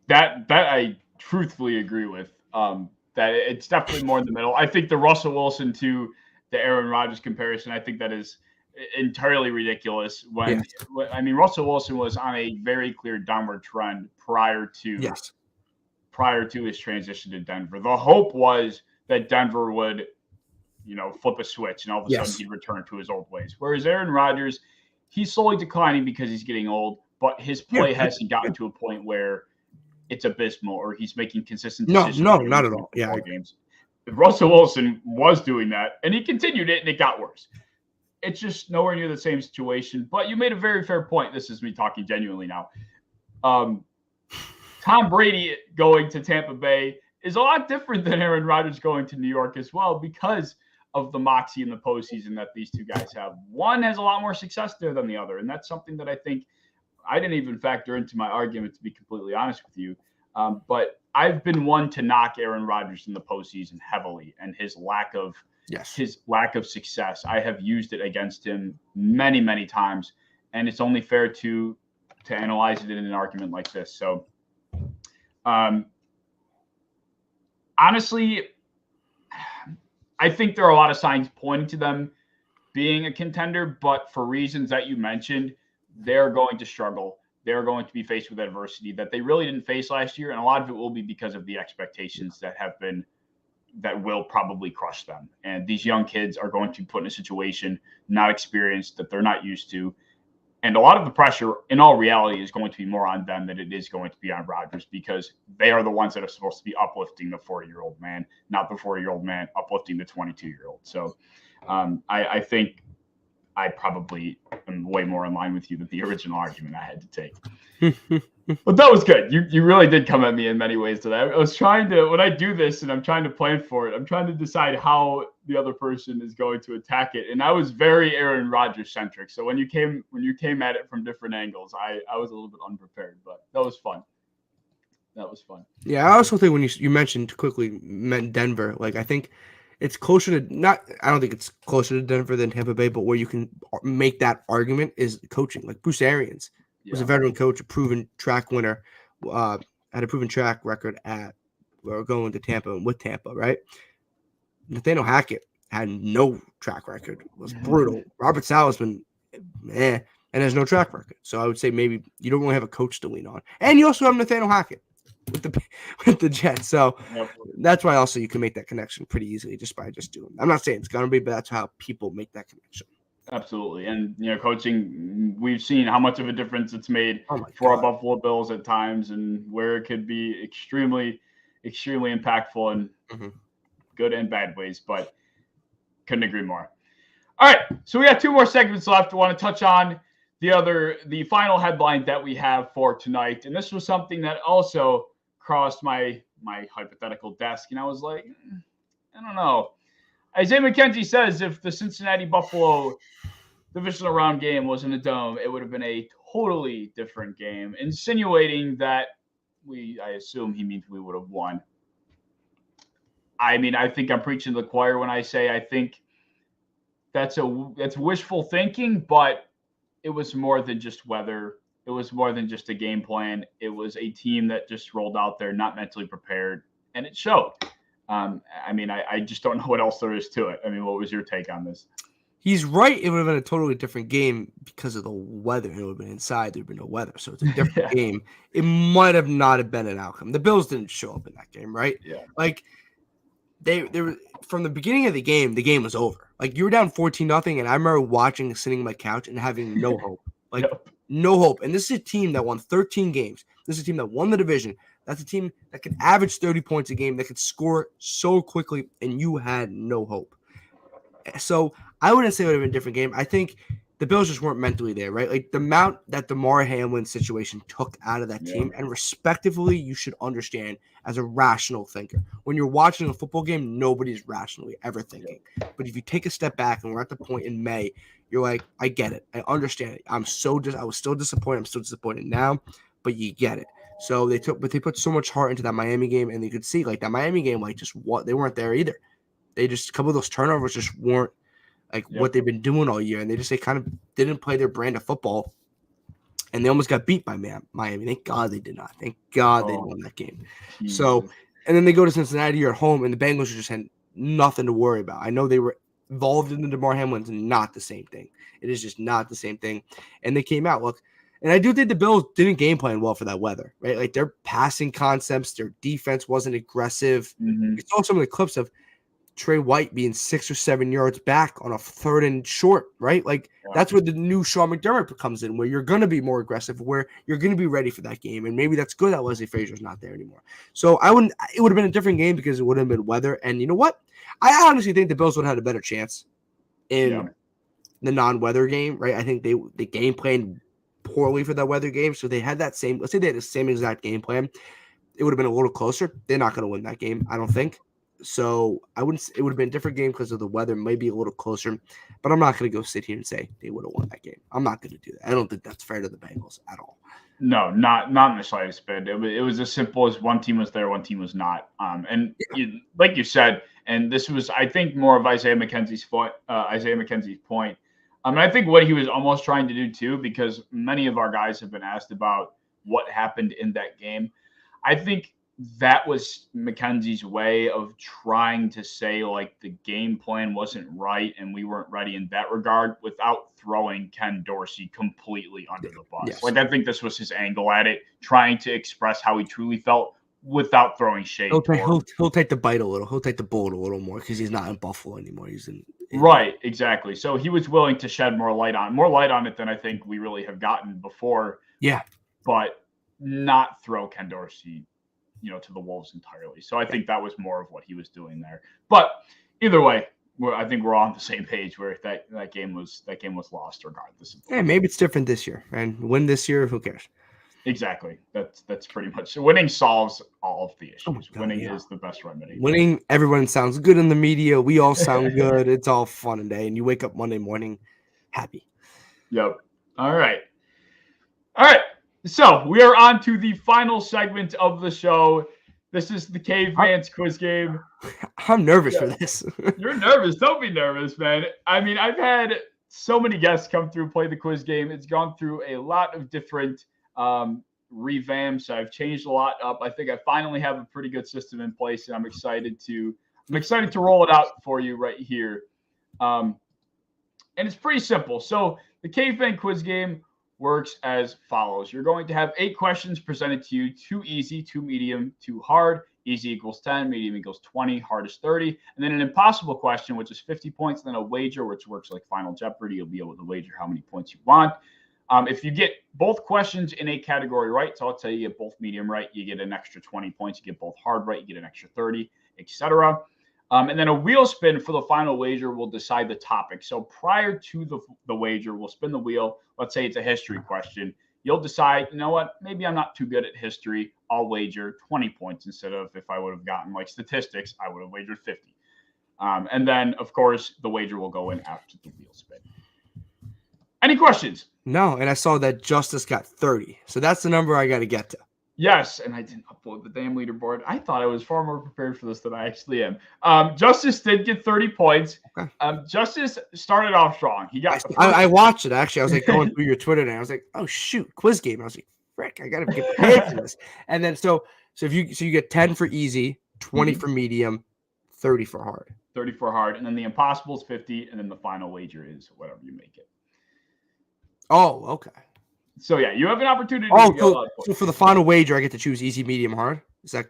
I truthfully agree with. That it's definitely more in the middle. I think the Russell Wilson to the Aaron Rodgers comparison, I think that is entirely ridiculous. I mean, Russell Wilson was on a very clear downward trend prior to his transition to Denver. The hope was that Denver would, flip a switch and all of a sudden he'd return to his old ways. Whereas Aaron Rodgers, he's slowly declining because he's getting old, but his play hasn't gotten to a point where it's abysmal or he's making consistent decisions. No, not at all. Yeah. Games. Russell Wilson was doing that, and he continued it, and it got worse. It's just nowhere near the same situation. But you made a very fair point. This is me talking genuinely now. Tom Brady going to Tampa Bay is a lot different than Aaron Rodgers going to New York as well because of the moxie in the postseason that these two guys have. One has a lot more success there than the other, and that's something that I think I didn't even factor into my argument, to be completely honest with you. But I've been one to knock Aaron Rodgers in the postseason heavily and his lack of success. I have used it against him many, many times, and it's only fair to analyze it in an argument like this. So, honestly, I think there are a lot of signs pointing to them being a contender, but for reasons that you mentioned, they're going to struggle. They're going to be faced with adversity that they really didn't face last year. And a lot of it will be because of the expectations that will probably crush them. And these young kids are going to be put in a situation not experienced that they're not used to. And a lot of the pressure in all reality is going to be more on them than it is going to be on Rodgers, because they are the ones that are supposed to be uplifting the 40-year-old man, not the 40-year-old man uplifting the 22-year-old. So I think I probably am way more in line with you than the original argument I had to take. But that was good. You really did come at me in many ways today. I was trying to, when I do this and I'm trying to plan for it, I'm trying to decide how the other person is going to attack it. And I was very Aaron Rodgers centric. So when you came at it from different angles, I was a little bit unprepared, but that was fun. Yeah, I also think when you mentioned quickly Denver, like I think it's closer to I don't think it's closer to Denver than Tampa Bay, but where you can make that argument is coaching. Like Bruce Arians was a veteran coach, a proven track winner, had a proven track record going to Tampa and with Tampa, right? Nathaniel Hackett had no track record, was brutal. Robert Saleh's been and has no track record. So I would say maybe you don't really have a coach to lean on. And you also have Nathaniel Hackett with the Jets. So that's why also you can make that connection pretty easily just by doing it. I'm not saying it's going to be, but that's how people make that connection. Absolutely. And, coaching, we've seen how much of a difference it's made for our Buffalo Bills at times and where it could be extremely, extremely impactful in good and bad ways, but couldn't agree more. All right. So we got 2 more segments left. I want to touch on the final headline that we have for tonight. And this was something that also crossed my hypothetical desk. And I was like, I don't know. Isaiah McKenzie says if the Cincinnati-Buffalo divisional round game was in a dome, it would have been a totally different game, insinuating that I assume he means we would have won. I mean, I think I'm preaching to the choir when I say I think that's wishful thinking, but it was more than just weather. It was more than just a game plan. It was a team that just rolled out there, not mentally prepared, and it showed. I mean, I just don't know what else there is to it. I mean, what was your take on this? He's right. It would have been a totally different game because of the weather. It would have been inside. There would be no weather. So it's a different game. It might have not have been an outcome. The Bills didn't show up in that game, right? Yeah. Like, they were from the beginning of the game was over. Like, you were down 14-0, and I remember sitting on my couch and having no hope. Like, no hope. And this is a team that won 13 games. This is a team that won the division. That's a team that could average 30 points a game, that could score so quickly, and you had no hope. So I wouldn't say it would have been a different game. I think the Bills just weren't mentally there, right? Like, the amount that Damar Hamlin situation took out of that team, and respectively, you should understand as a rational thinker. When you're watching a football game, nobody's rationally ever thinking. But if you take a step back and we're at the point in May, you're like, I get it. I understand it. I was still disappointed. I'm still disappointed now, but you get it. So they put so much heart into that Miami game, and you could see like that Miami game, like they weren't there either. They just a couple of those turnovers just weren't like what they've been doing all year, and they kind of didn't play their brand of football, and they almost got beat by Miami. Thank God they did not. Thank God they won that game. Jesus. So, and then they go to Cincinnati or home, and the Bengals just had nothing to worry about. I know they were involved in the Damar Hamlin's, not the same thing. It is just not the same thing, and they came out. Look, and I do think the Bills didn't game plan well for that weather, right? Like, their passing concepts, their defense wasn't aggressive. Mm-hmm. You saw some of the clips of Trey White being 6 or 7 yards back on a 3rd and short, right? Like, that's where the new Sean McDermott comes in, where you're going to be more aggressive, where you're going to be ready for that game. And maybe that's good that Leslie Frazier's not there anymore. So it would have been a different game because it would have been weather. And you know what? I honestly think the Bills would have had a better chance in the non-weather game, right? I think they game planned poorly for that weather game. So they had let's say they had the same exact game plan. It would have been a little closer. They're not going to win that game, I don't think. So it would have been a different game because of the weather, maybe a little closer, but I'm not going to go sit here and say they would have won that game. I'm not going to do that. I don't think that's fair to the Bengals at all. No, not in the slightest bit. It was as simple as one team was there, one team was not. Like you said, and this was, I think, more of Isaiah McKenzie's point. I think what he was almost trying to do too, because many of our guys have been asked about what happened in that game. I think that was McKenzie's way of trying to say, like, the game plan wasn't right and we weren't ready in that regard without throwing Ken Dorsey completely under the bus. Yes. Like, I think this was his angle at it, trying to express how he truly felt without throwing shade. He'll take the bite a little. He'll take the bullet a little more because he's not in Buffalo anymore. He's in right, exactly. So he was willing to shed more light on it than I think we really have gotten before. Yeah. But not throw Ken Dorsey, to the wolves entirely. So I think that was more of what he was doing there. But either way, I think we're all on the same page where that game was lost regardless. Yeah, maybe it's different this year. And win this year, who cares? Exactly. That's pretty much winning solves all of the issues. Winning is the best remedy. Winning, everyone sounds good in the media. We all sound good. It's all fun and day. And you wake up Monday morning happy. Yep. All right. So we are on to the final segment of the show. This is the Caveman's quiz game. I'm nervous for this. You're nervous. Don't be nervous, man. I mean, I've had so many guests come through, play the quiz game. It's gone through a lot of different revamps. I've changed a lot up. I think I finally have a pretty good system in place, and I'm excited to roll it out for you right here. And it's pretty simple. So the Caveman quiz game works as follows. You're going to have 8 questions presented to you, 2 easy, 2 medium, 2 hard. Easy equals 10, medium equals 20, hard is 30. And then an impossible question, which is 50 points, then a wager, which works like Final Jeopardy. You'll be able to wager how many points you want. If you get both questions in a category right, so let's say you get both medium right, you get an extra 20 points. You get both hard right, you get an extra 30, etc. And then a wheel spin for the final wager will decide the topic. So prior to the wager, we'll spin the wheel. Let's say it's a history question. You'll decide, you know what, maybe I'm not too good at history. I'll wager 20 points instead of, if I would have gotten like statistics, I would have wagered 50. And then, of course, the wager will go in after the wheel spin. Any questions? No, and I saw that Justice got 30. So that's the number I got to get to. Yes, and I didn't upload the damn leaderboard. I thought I was far more prepared for this than I actually am. Justice did get 30 points. Okay. Justice started off strong. He got. I watched it actually. I was like going through your Twitter, and I was like, "Oh shoot, quiz game!" I was like, "Frick, I gotta get prepared for this." And then so if you get 10 for easy, 20 for medium, 30 for hard. 30 for hard, and then the impossible is 50, and then the final wager is whatever you make it. Oh, okay. So yeah, you have an opportunity. So for the final wager, I get to choose easy, medium, hard. Is that?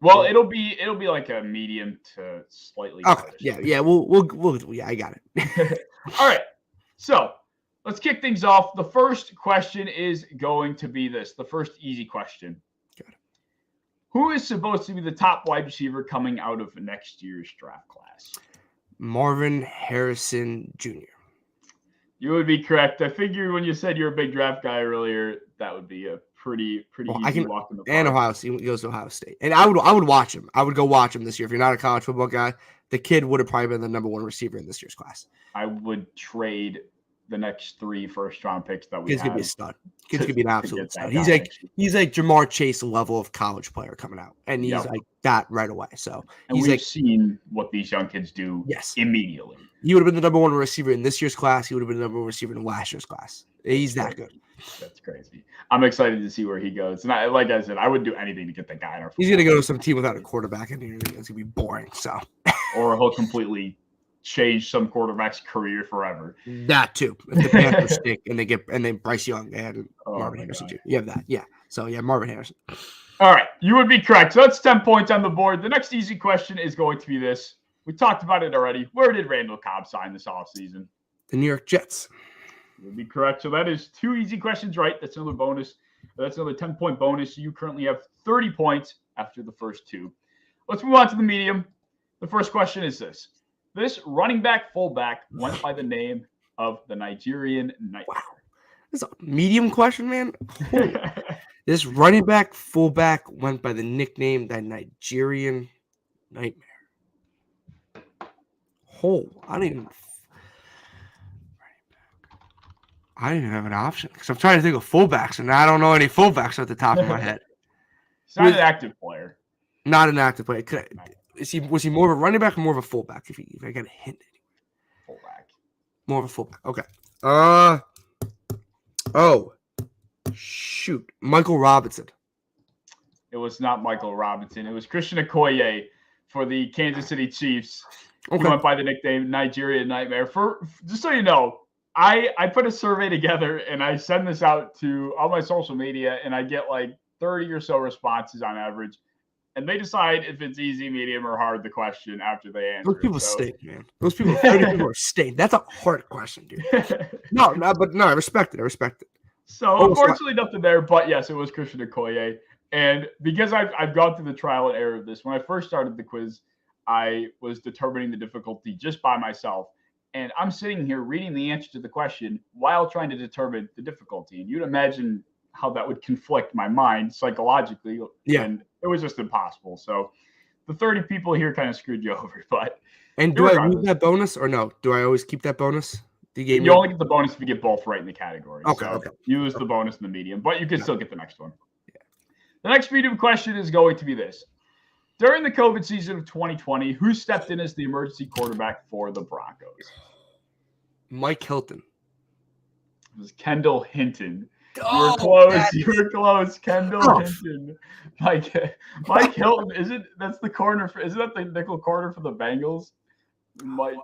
Well, it'll be like a medium to slightly. Okay. Yeah. We'll. Yeah, I got it. All right. So let's kick things off. The first question is going to be this. The first easy question. Got it. Who is supposed to be the top wide receiver coming out of next year's draft class? Marvin Harrison Jr. You would be correct. I figured when you said you're a big draft guy earlier, that would be a pretty easy walk in the park. And Ohio State, he goes to Ohio State. And I would watch him. I would go watch him this year. If you're not a college football guy, the kid would have probably been the number one receiver in this year's class. I would trade the next 3 first-round picks that we have. Kid's gonna be a stud. Kid's gonna be an absolute stud. He's like Jamar Chase level of college player coming out, and he's like that right away. So we've seen what these young kids do. Immediately. He would have been the number one receiver in this year's class. He would have been the number one receiver in last year's class. He's that good. That's crazy. I'm excited to see where he goes. And like I said, I would do anything to get that guy in our. He's gonna go to some team without a quarterback, and it's gonna be boring. So, or he'll completely change some quarterback's career forever. That too. If the Panthers stick and they Bryce Young and Marvin Harrison Jr. You have that. Yeah. So yeah, Marvin Harrison. All right. You would be correct. So that's 10 points on the board. The next easy question is going to be this. We talked about it already. Where did Randall Cobb sign this offseason? The New York Jets. You would be correct. So that is 2 easy questions right. That's another bonus. That's another 10-point bonus. You currently have 30 points after the first 2. Let's move on to the medium. The first question is this. This running back fullback went by the name of the Nigerian Nightmare. Wow. This is a medium question, man. This running back fullback went by the nickname the Nigerian Nightmare. I didn't even have an option because I'm trying to think of fullbacks, and I don't know any fullbacks at the top of my head. He's not an active player. Not an active player. Was he more of a running back or more of a fullback? If I got a hint. Fullback. More of a fullback. Okay. Oh, shoot. Michael Robinson. It was not Michael Robinson. It was Christian Okoye for the Kansas City Chiefs. Okay. He went by the nickname Nigerian Nightmare. For just so you know, I put a survey together and I send this out to all my social media, and I get like 30 or so responses on average. And they decide if it's easy, medium, or hard, the question after they answer. Those people stink, man. Those people, 30 people are stink. That's a hard question, dude. No, I respect it. So, unfortunately, nothing there. But, yes, it was Christian Okoye. And because I've gone through the trial and error of this, when I first started the quiz, I was determining the difficulty just by myself. And I'm sitting here reading the answer to the question while trying to determine the difficulty. And you'd imagine how that would conflict my mind psychologically. Yeah. And it was just impossible. So the 30 people here kind of screwed you over. But do I lose that bonus or no? Do I always keep that bonus? You only get the bonus if you get both right in the category. Okay. So you lose the bonus in the medium, but you can still get the next one. Yeah. The next medium question is going to be this. During the COVID season of 2020, who stepped in as the emergency quarterback for the Broncos? Mike Hilton. It was Kendall Hinton. You were close. You were close. Kendall Hinton. Mike Hilton. That's the corner for? Isn't that the nickel corner for the Bengals? Mike.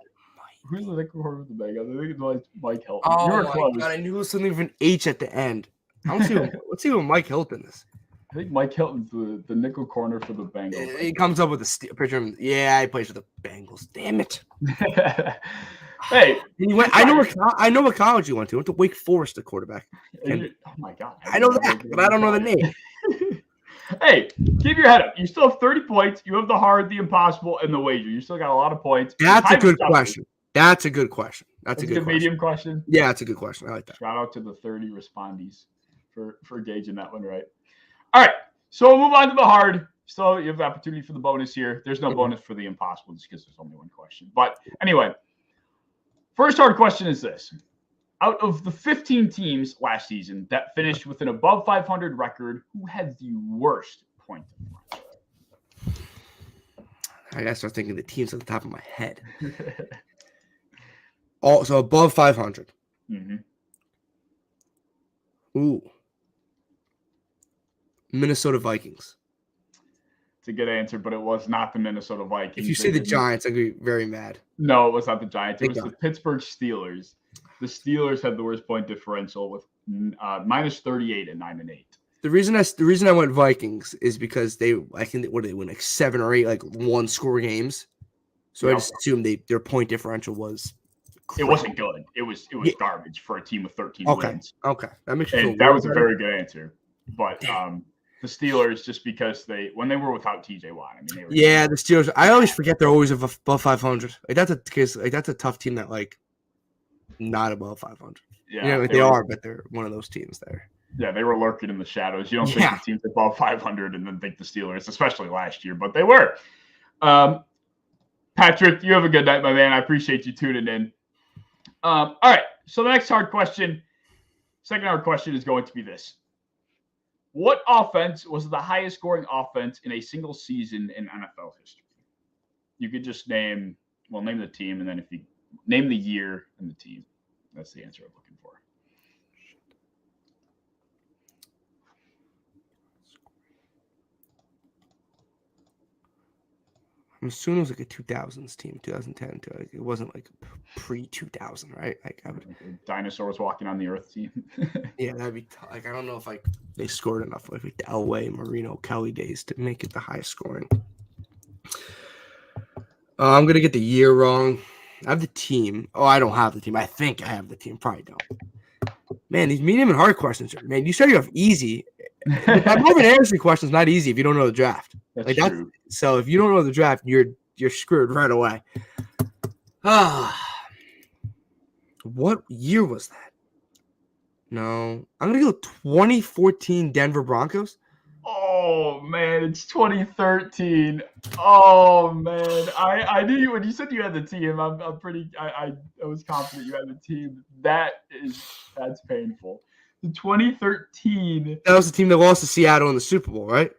Who's the nickel corner for the Bengals? I think it's Mike Hilton. Oh, you were close. God, I knew it was something with an H at the end. Let's see what Mike Hilton is. I think Mike Hilton's the nickel corner for the Bengals. He comes up with a picture of him. Yeah, he plays for the Bengals. Damn it. Hey, I know what college you went to. Went to Wake Forest, the quarterback. Oh my God! I know that, but I don't know the name. Hey, keep your head up. You still have 30 points. You have the hard, the impossible, and the wager. You still got a lot of points. That's a good question. That's a good question. That's a good medium question. Yeah, that's a good question. I like that. Shout out to the 30 respondees for gauging that one right. All right, so we'll move on to the hard. So you have the opportunity for the bonus here. There's no bonus for the impossible just because there's only one question. But anyway, first hard question is this. out of the 15 teams last season that finished with an above 500 record, who had the worst point differential? I gotta start thinking the teams on the top of my head. So above 500. Mm-hmm. Ooh. Minnesota Vikings. It's a good answer, but it was not the Minnesota Vikings. If you say the Giants, I'd be very mad. No, it was not the Giants. It was the Pittsburgh Steelers. The Steelers had the worst point differential with minus 38 and 9-8. The reason I went Vikings is because they win like 7 or 8 like 1-score games. So I just assumed their point differential was crazy. It wasn't good. It was garbage for a team with 13 wins. Okay. That makes you feel that was a very good answer. But the Steelers, just because when they were without TJ Watt, I mean, they were the Steelers. I always forget they're always above 500. Like that's a tough team that like not above 500. Yeah, they are, but they're one of those teams there. Yeah, they were lurking in the shadows. You don't think the team's above 500 and then think the Steelers, especially last year, but they were. Patrick, you have a good night, my man. I appreciate you tuning in. All right, so the next second hard question is going to be this. What offense was the highest scoring offense in a single season in NFL history? You could just name the team, and then if you name the year and the team, that's the answer I'm looking for. I'm assuming it was like a 2000s team, 2010. It wasn't like pre-2000, right? Like dinosaurs walking on the earth team. Yeah, that'd be like I don't know if they scored enough like the Elway, Marino, Kelly days to make it the highest scoring. I'm gonna get the year wrong. I have the team. Oh, I don't have the team. I think I have the team. Probably don't. Man, these medium and hard questions, man. You started off easy. Marvin Harrison question is not easy if you don't know the draft. That's true. So if you don't know the draft, you're screwed right away. What year was that? No, I'm gonna go 2014 Denver Broncos. Oh man, it's 2013. Oh man, I knew you when you said you had the team. I was confident you had the team. That's painful. The 2013. That was the team that lost to Seattle in the Super Bowl, right?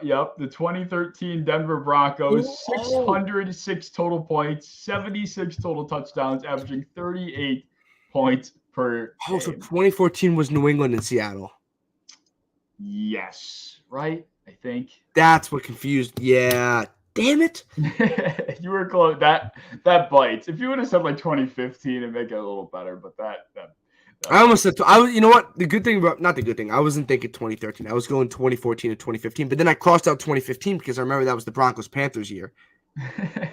Yep, the 2013 Denver Broncos, 606 total points, 76 total touchdowns, averaging 38 points per game. So 2014 was New England and Seattle. Yes, right? I think. That's what confused. Yeah. Damn it. You were close. That bites. If you would have said like 2015, it'd make it a little better, but that I almost said you know what? The good thing about not the good thing. I wasn't thinking 2013. I was going 2014 to 2015, but then I crossed out 2015 because I remember that was the Broncos Panthers year.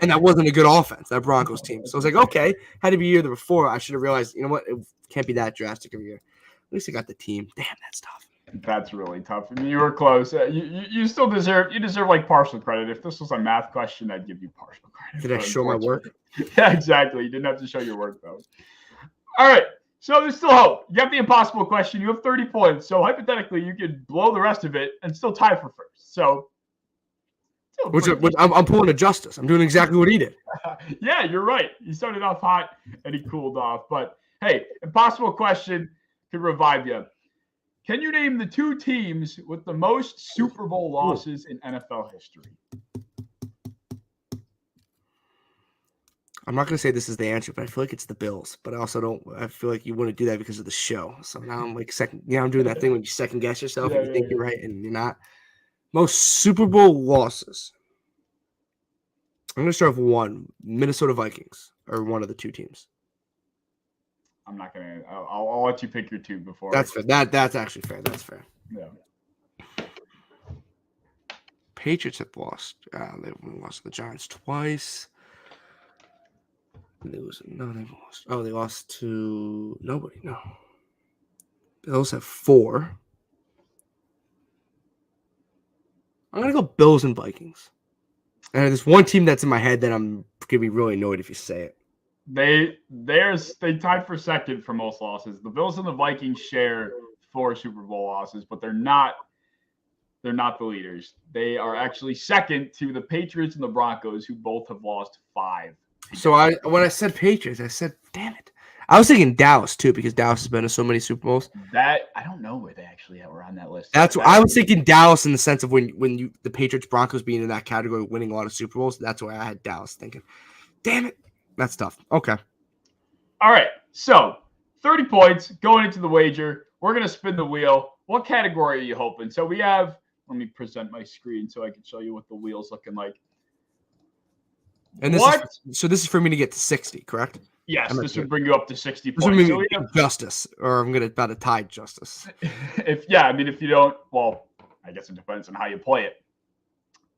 And that wasn't a good offense, that Broncos team. So I was like, okay, had to be a year before. I should have realized, you know what? It can't be that drastic of a year. At least I got the team. Damn, that's tough. That's really tough. I mean, you were close. You still deserve like partial credit. If this was a math question, I'd give you partial credit. Did I show my work? Yeah, exactly. You didn't have to show your work though. All right. So there's still hope. You got the impossible question. You have 30 points. So hypothetically, you could blow the rest of it and still tie for first. So I'm pulling a Justice. I'm doing exactly what he did. Yeah, you're right. He started off hot and he cooled off. But hey, impossible question could revive you. Can you name the 2 teams with the most Super Bowl losses in NFL history? I'm not going to say this is the answer, but I feel like it's the Bills. But I also don't. I feel like you wouldn't do that because of the show. So now I'm like I'm doing that thing when you second guess yourself and you think you're right and you're not. Most Super Bowl losses. I'm going to start with 1. Minnesota Vikings are one of the 2 teams. I'm not gonna. I'll let you pick your 2 before. That's fair. That's actually fair. That's fair. Yeah. Patriots have lost. They've lost to the Giants twice. They've lost. Oh, they lost to nobody. No. Bills have 4. I'm gonna go Bills and Vikings. And there's one team that's in my head that I'm gonna be really annoyed if you say it. They tied for second for most losses. The Bills and the Vikings share 4 Super Bowl losses, but they're not the leaders. They are actually second to the Patriots and the Broncos, who both have lost 5. So when I said Patriots, I said, damn it. I was thinking Dallas too, because Dallas has been to so many Super Bowls. That I don't know where they actually were on that list. That's what I was thinking. Dallas in the sense of when the Patriots Broncos being in that category, winning a lot of Super Bowls. That's why I had Dallas thinking. Damn it, that's tough. Okay. All right. So 30 points going into the wager. We're gonna spin the wheel. What category are you hoping? So we have. Let me present my screen so I can show you what the wheel's looking like. And this is for me to get to 60, correct? Yes, this would bring you up to 60 points. This would be justice, or I'm about to tie justice. If you don't, well, I guess it depends on how you play it.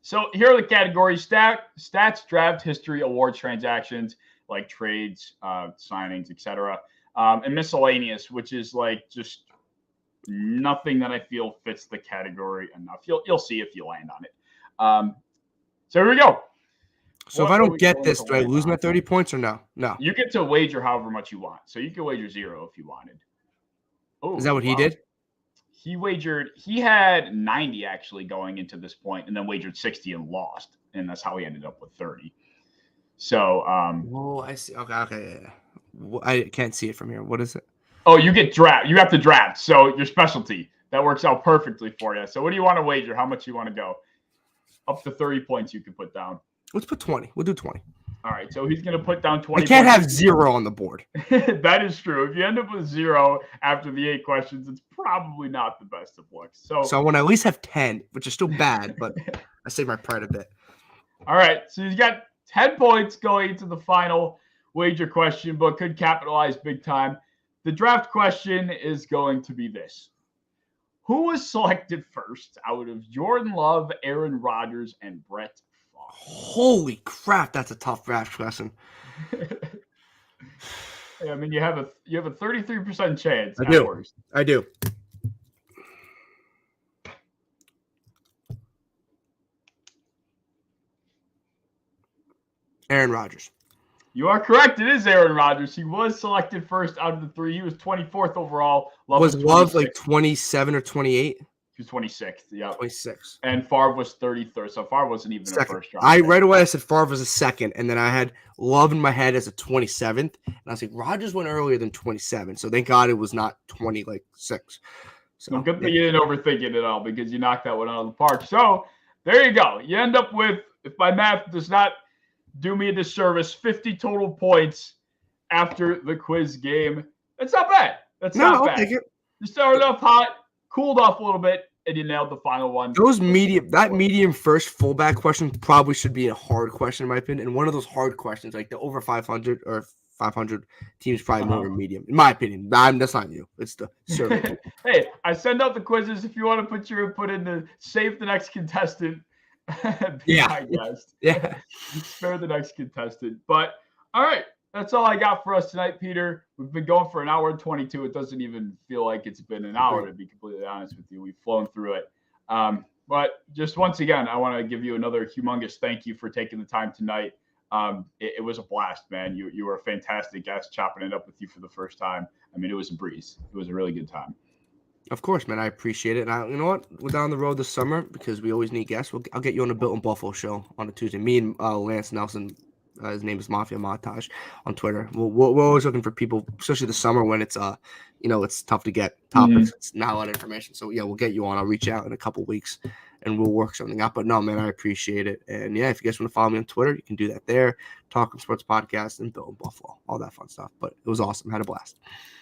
So here are the categories: stats, draft history, awards, transactions, like trades, signings, etc., and miscellaneous, which is like just nothing that I feel fits the category enough. You'll see if you land on it. So here we go. So if I don't get this, do I lose my 30 points or no? No. You get to wager however much you want. So you can wager 0 if you wanted. Oh, is that what he did? He had 90 actually going into this point, and then wagered 60 and lost. And that's how he ended up with 30. So oh, I see. Okay, yeah. Well, I can't see it from here. What is it? Oh, you get draft. You have to draft. So your specialty. That works out perfectly for you. So what do you want to wager? How much you want to go? Up to 30 points you can put down. Let's put 20. We'll do 20. All right, so he's going to put down 20. I can't have 0 on the board. That is true. If you end up with 0 after the 8 questions, it's probably not the best of looks. So I want to at least have 10, which is still bad, but I save my pride a bit. All right, so he's got 10 points going into the final wager question, but could capitalize big time. The draft question is going to be this. Who was selected first out of Jordan Love, Aaron Rodgers, and Brett Favre? Holy crap, that's a tough draft question. I mean, you have a 33% chance. I do. Aaron Rodgers. You are correct. It is Aaron Rodgers. He was selected first out of the 3. He was 24th overall. Was Love like 27 or 28? He was 26th. Yeah, 26. And Favre was 33rd. So Favre wasn't even a first round. Right away I said Favre was a second, and then I had Love in my head as a 27th, and I was like, Rodgers went earlier than 27. So thank God it was not 26. So well, good thing you didn't overthink it at all, because you knocked that one out of the park. So there you go. You end up with, if my math does not do me a disservice, 50 total points after the quiz game. That's not bad. Not bad. Take it. You started off hot, cooled off a little bit, and you nailed the final one. That medium first fullback question probably should be a hard question in my opinion. And one of those hard questions, like the over 500 or 500 teams, probably more medium, in my opinion. That's not you. It's the survey. Hey, I send out the quizzes if you want to put your input in to save the next contestant. Yeah. Spare the next contestant. But all right, that's all I got for us tonight, Peter. We've been going for an hour and 22. It doesn't even feel like it's been an hour, to be completely honest with you. We've flown through it. But just once again, I want to give you another humongous thank you for taking the time tonight. It was a blast, man. You were a fantastic guest, chopping it up with you for the first time. I mean, it was a breeze. It was a really good time. Of course, man. I appreciate it. And you know what? We're down the road this summer because we always need guests. I'll get you on the Built in Buffalo show on a Tuesday. Me and Lance Nelson, his name is Mafia Montage on Twitter. We're always looking for people, especially the summer when it's it's tough to get topics. Mm-hmm. It's not a lot of information. So yeah, we'll get you on. I'll reach out in a couple weeks and we'll work something out. But no, man, I appreciate it. And yeah, if you guys want to follow me on Twitter, you can do that there. Talking Sports Podcast and Built in Buffalo, all that fun stuff. But it was awesome. Had a blast.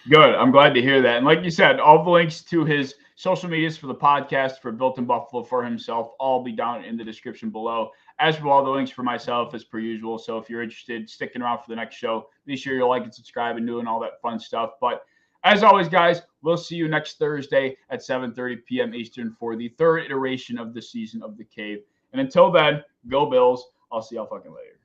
Good. I'm glad to hear that. And like you said, all the links to his social medias for the podcast, for Built in Buffalo, for himself, all be down in the description below, as will all the links for myself as per usual. So if you're interested, sticking around for the next show, be sure you like and subscribe and doing all that fun stuff. But as always, guys, we'll see you next Thursday at 7:30 p.m. Eastern for the third iteration of the season of The Cave. And until then, go Bills. I'll see y'all fucking later.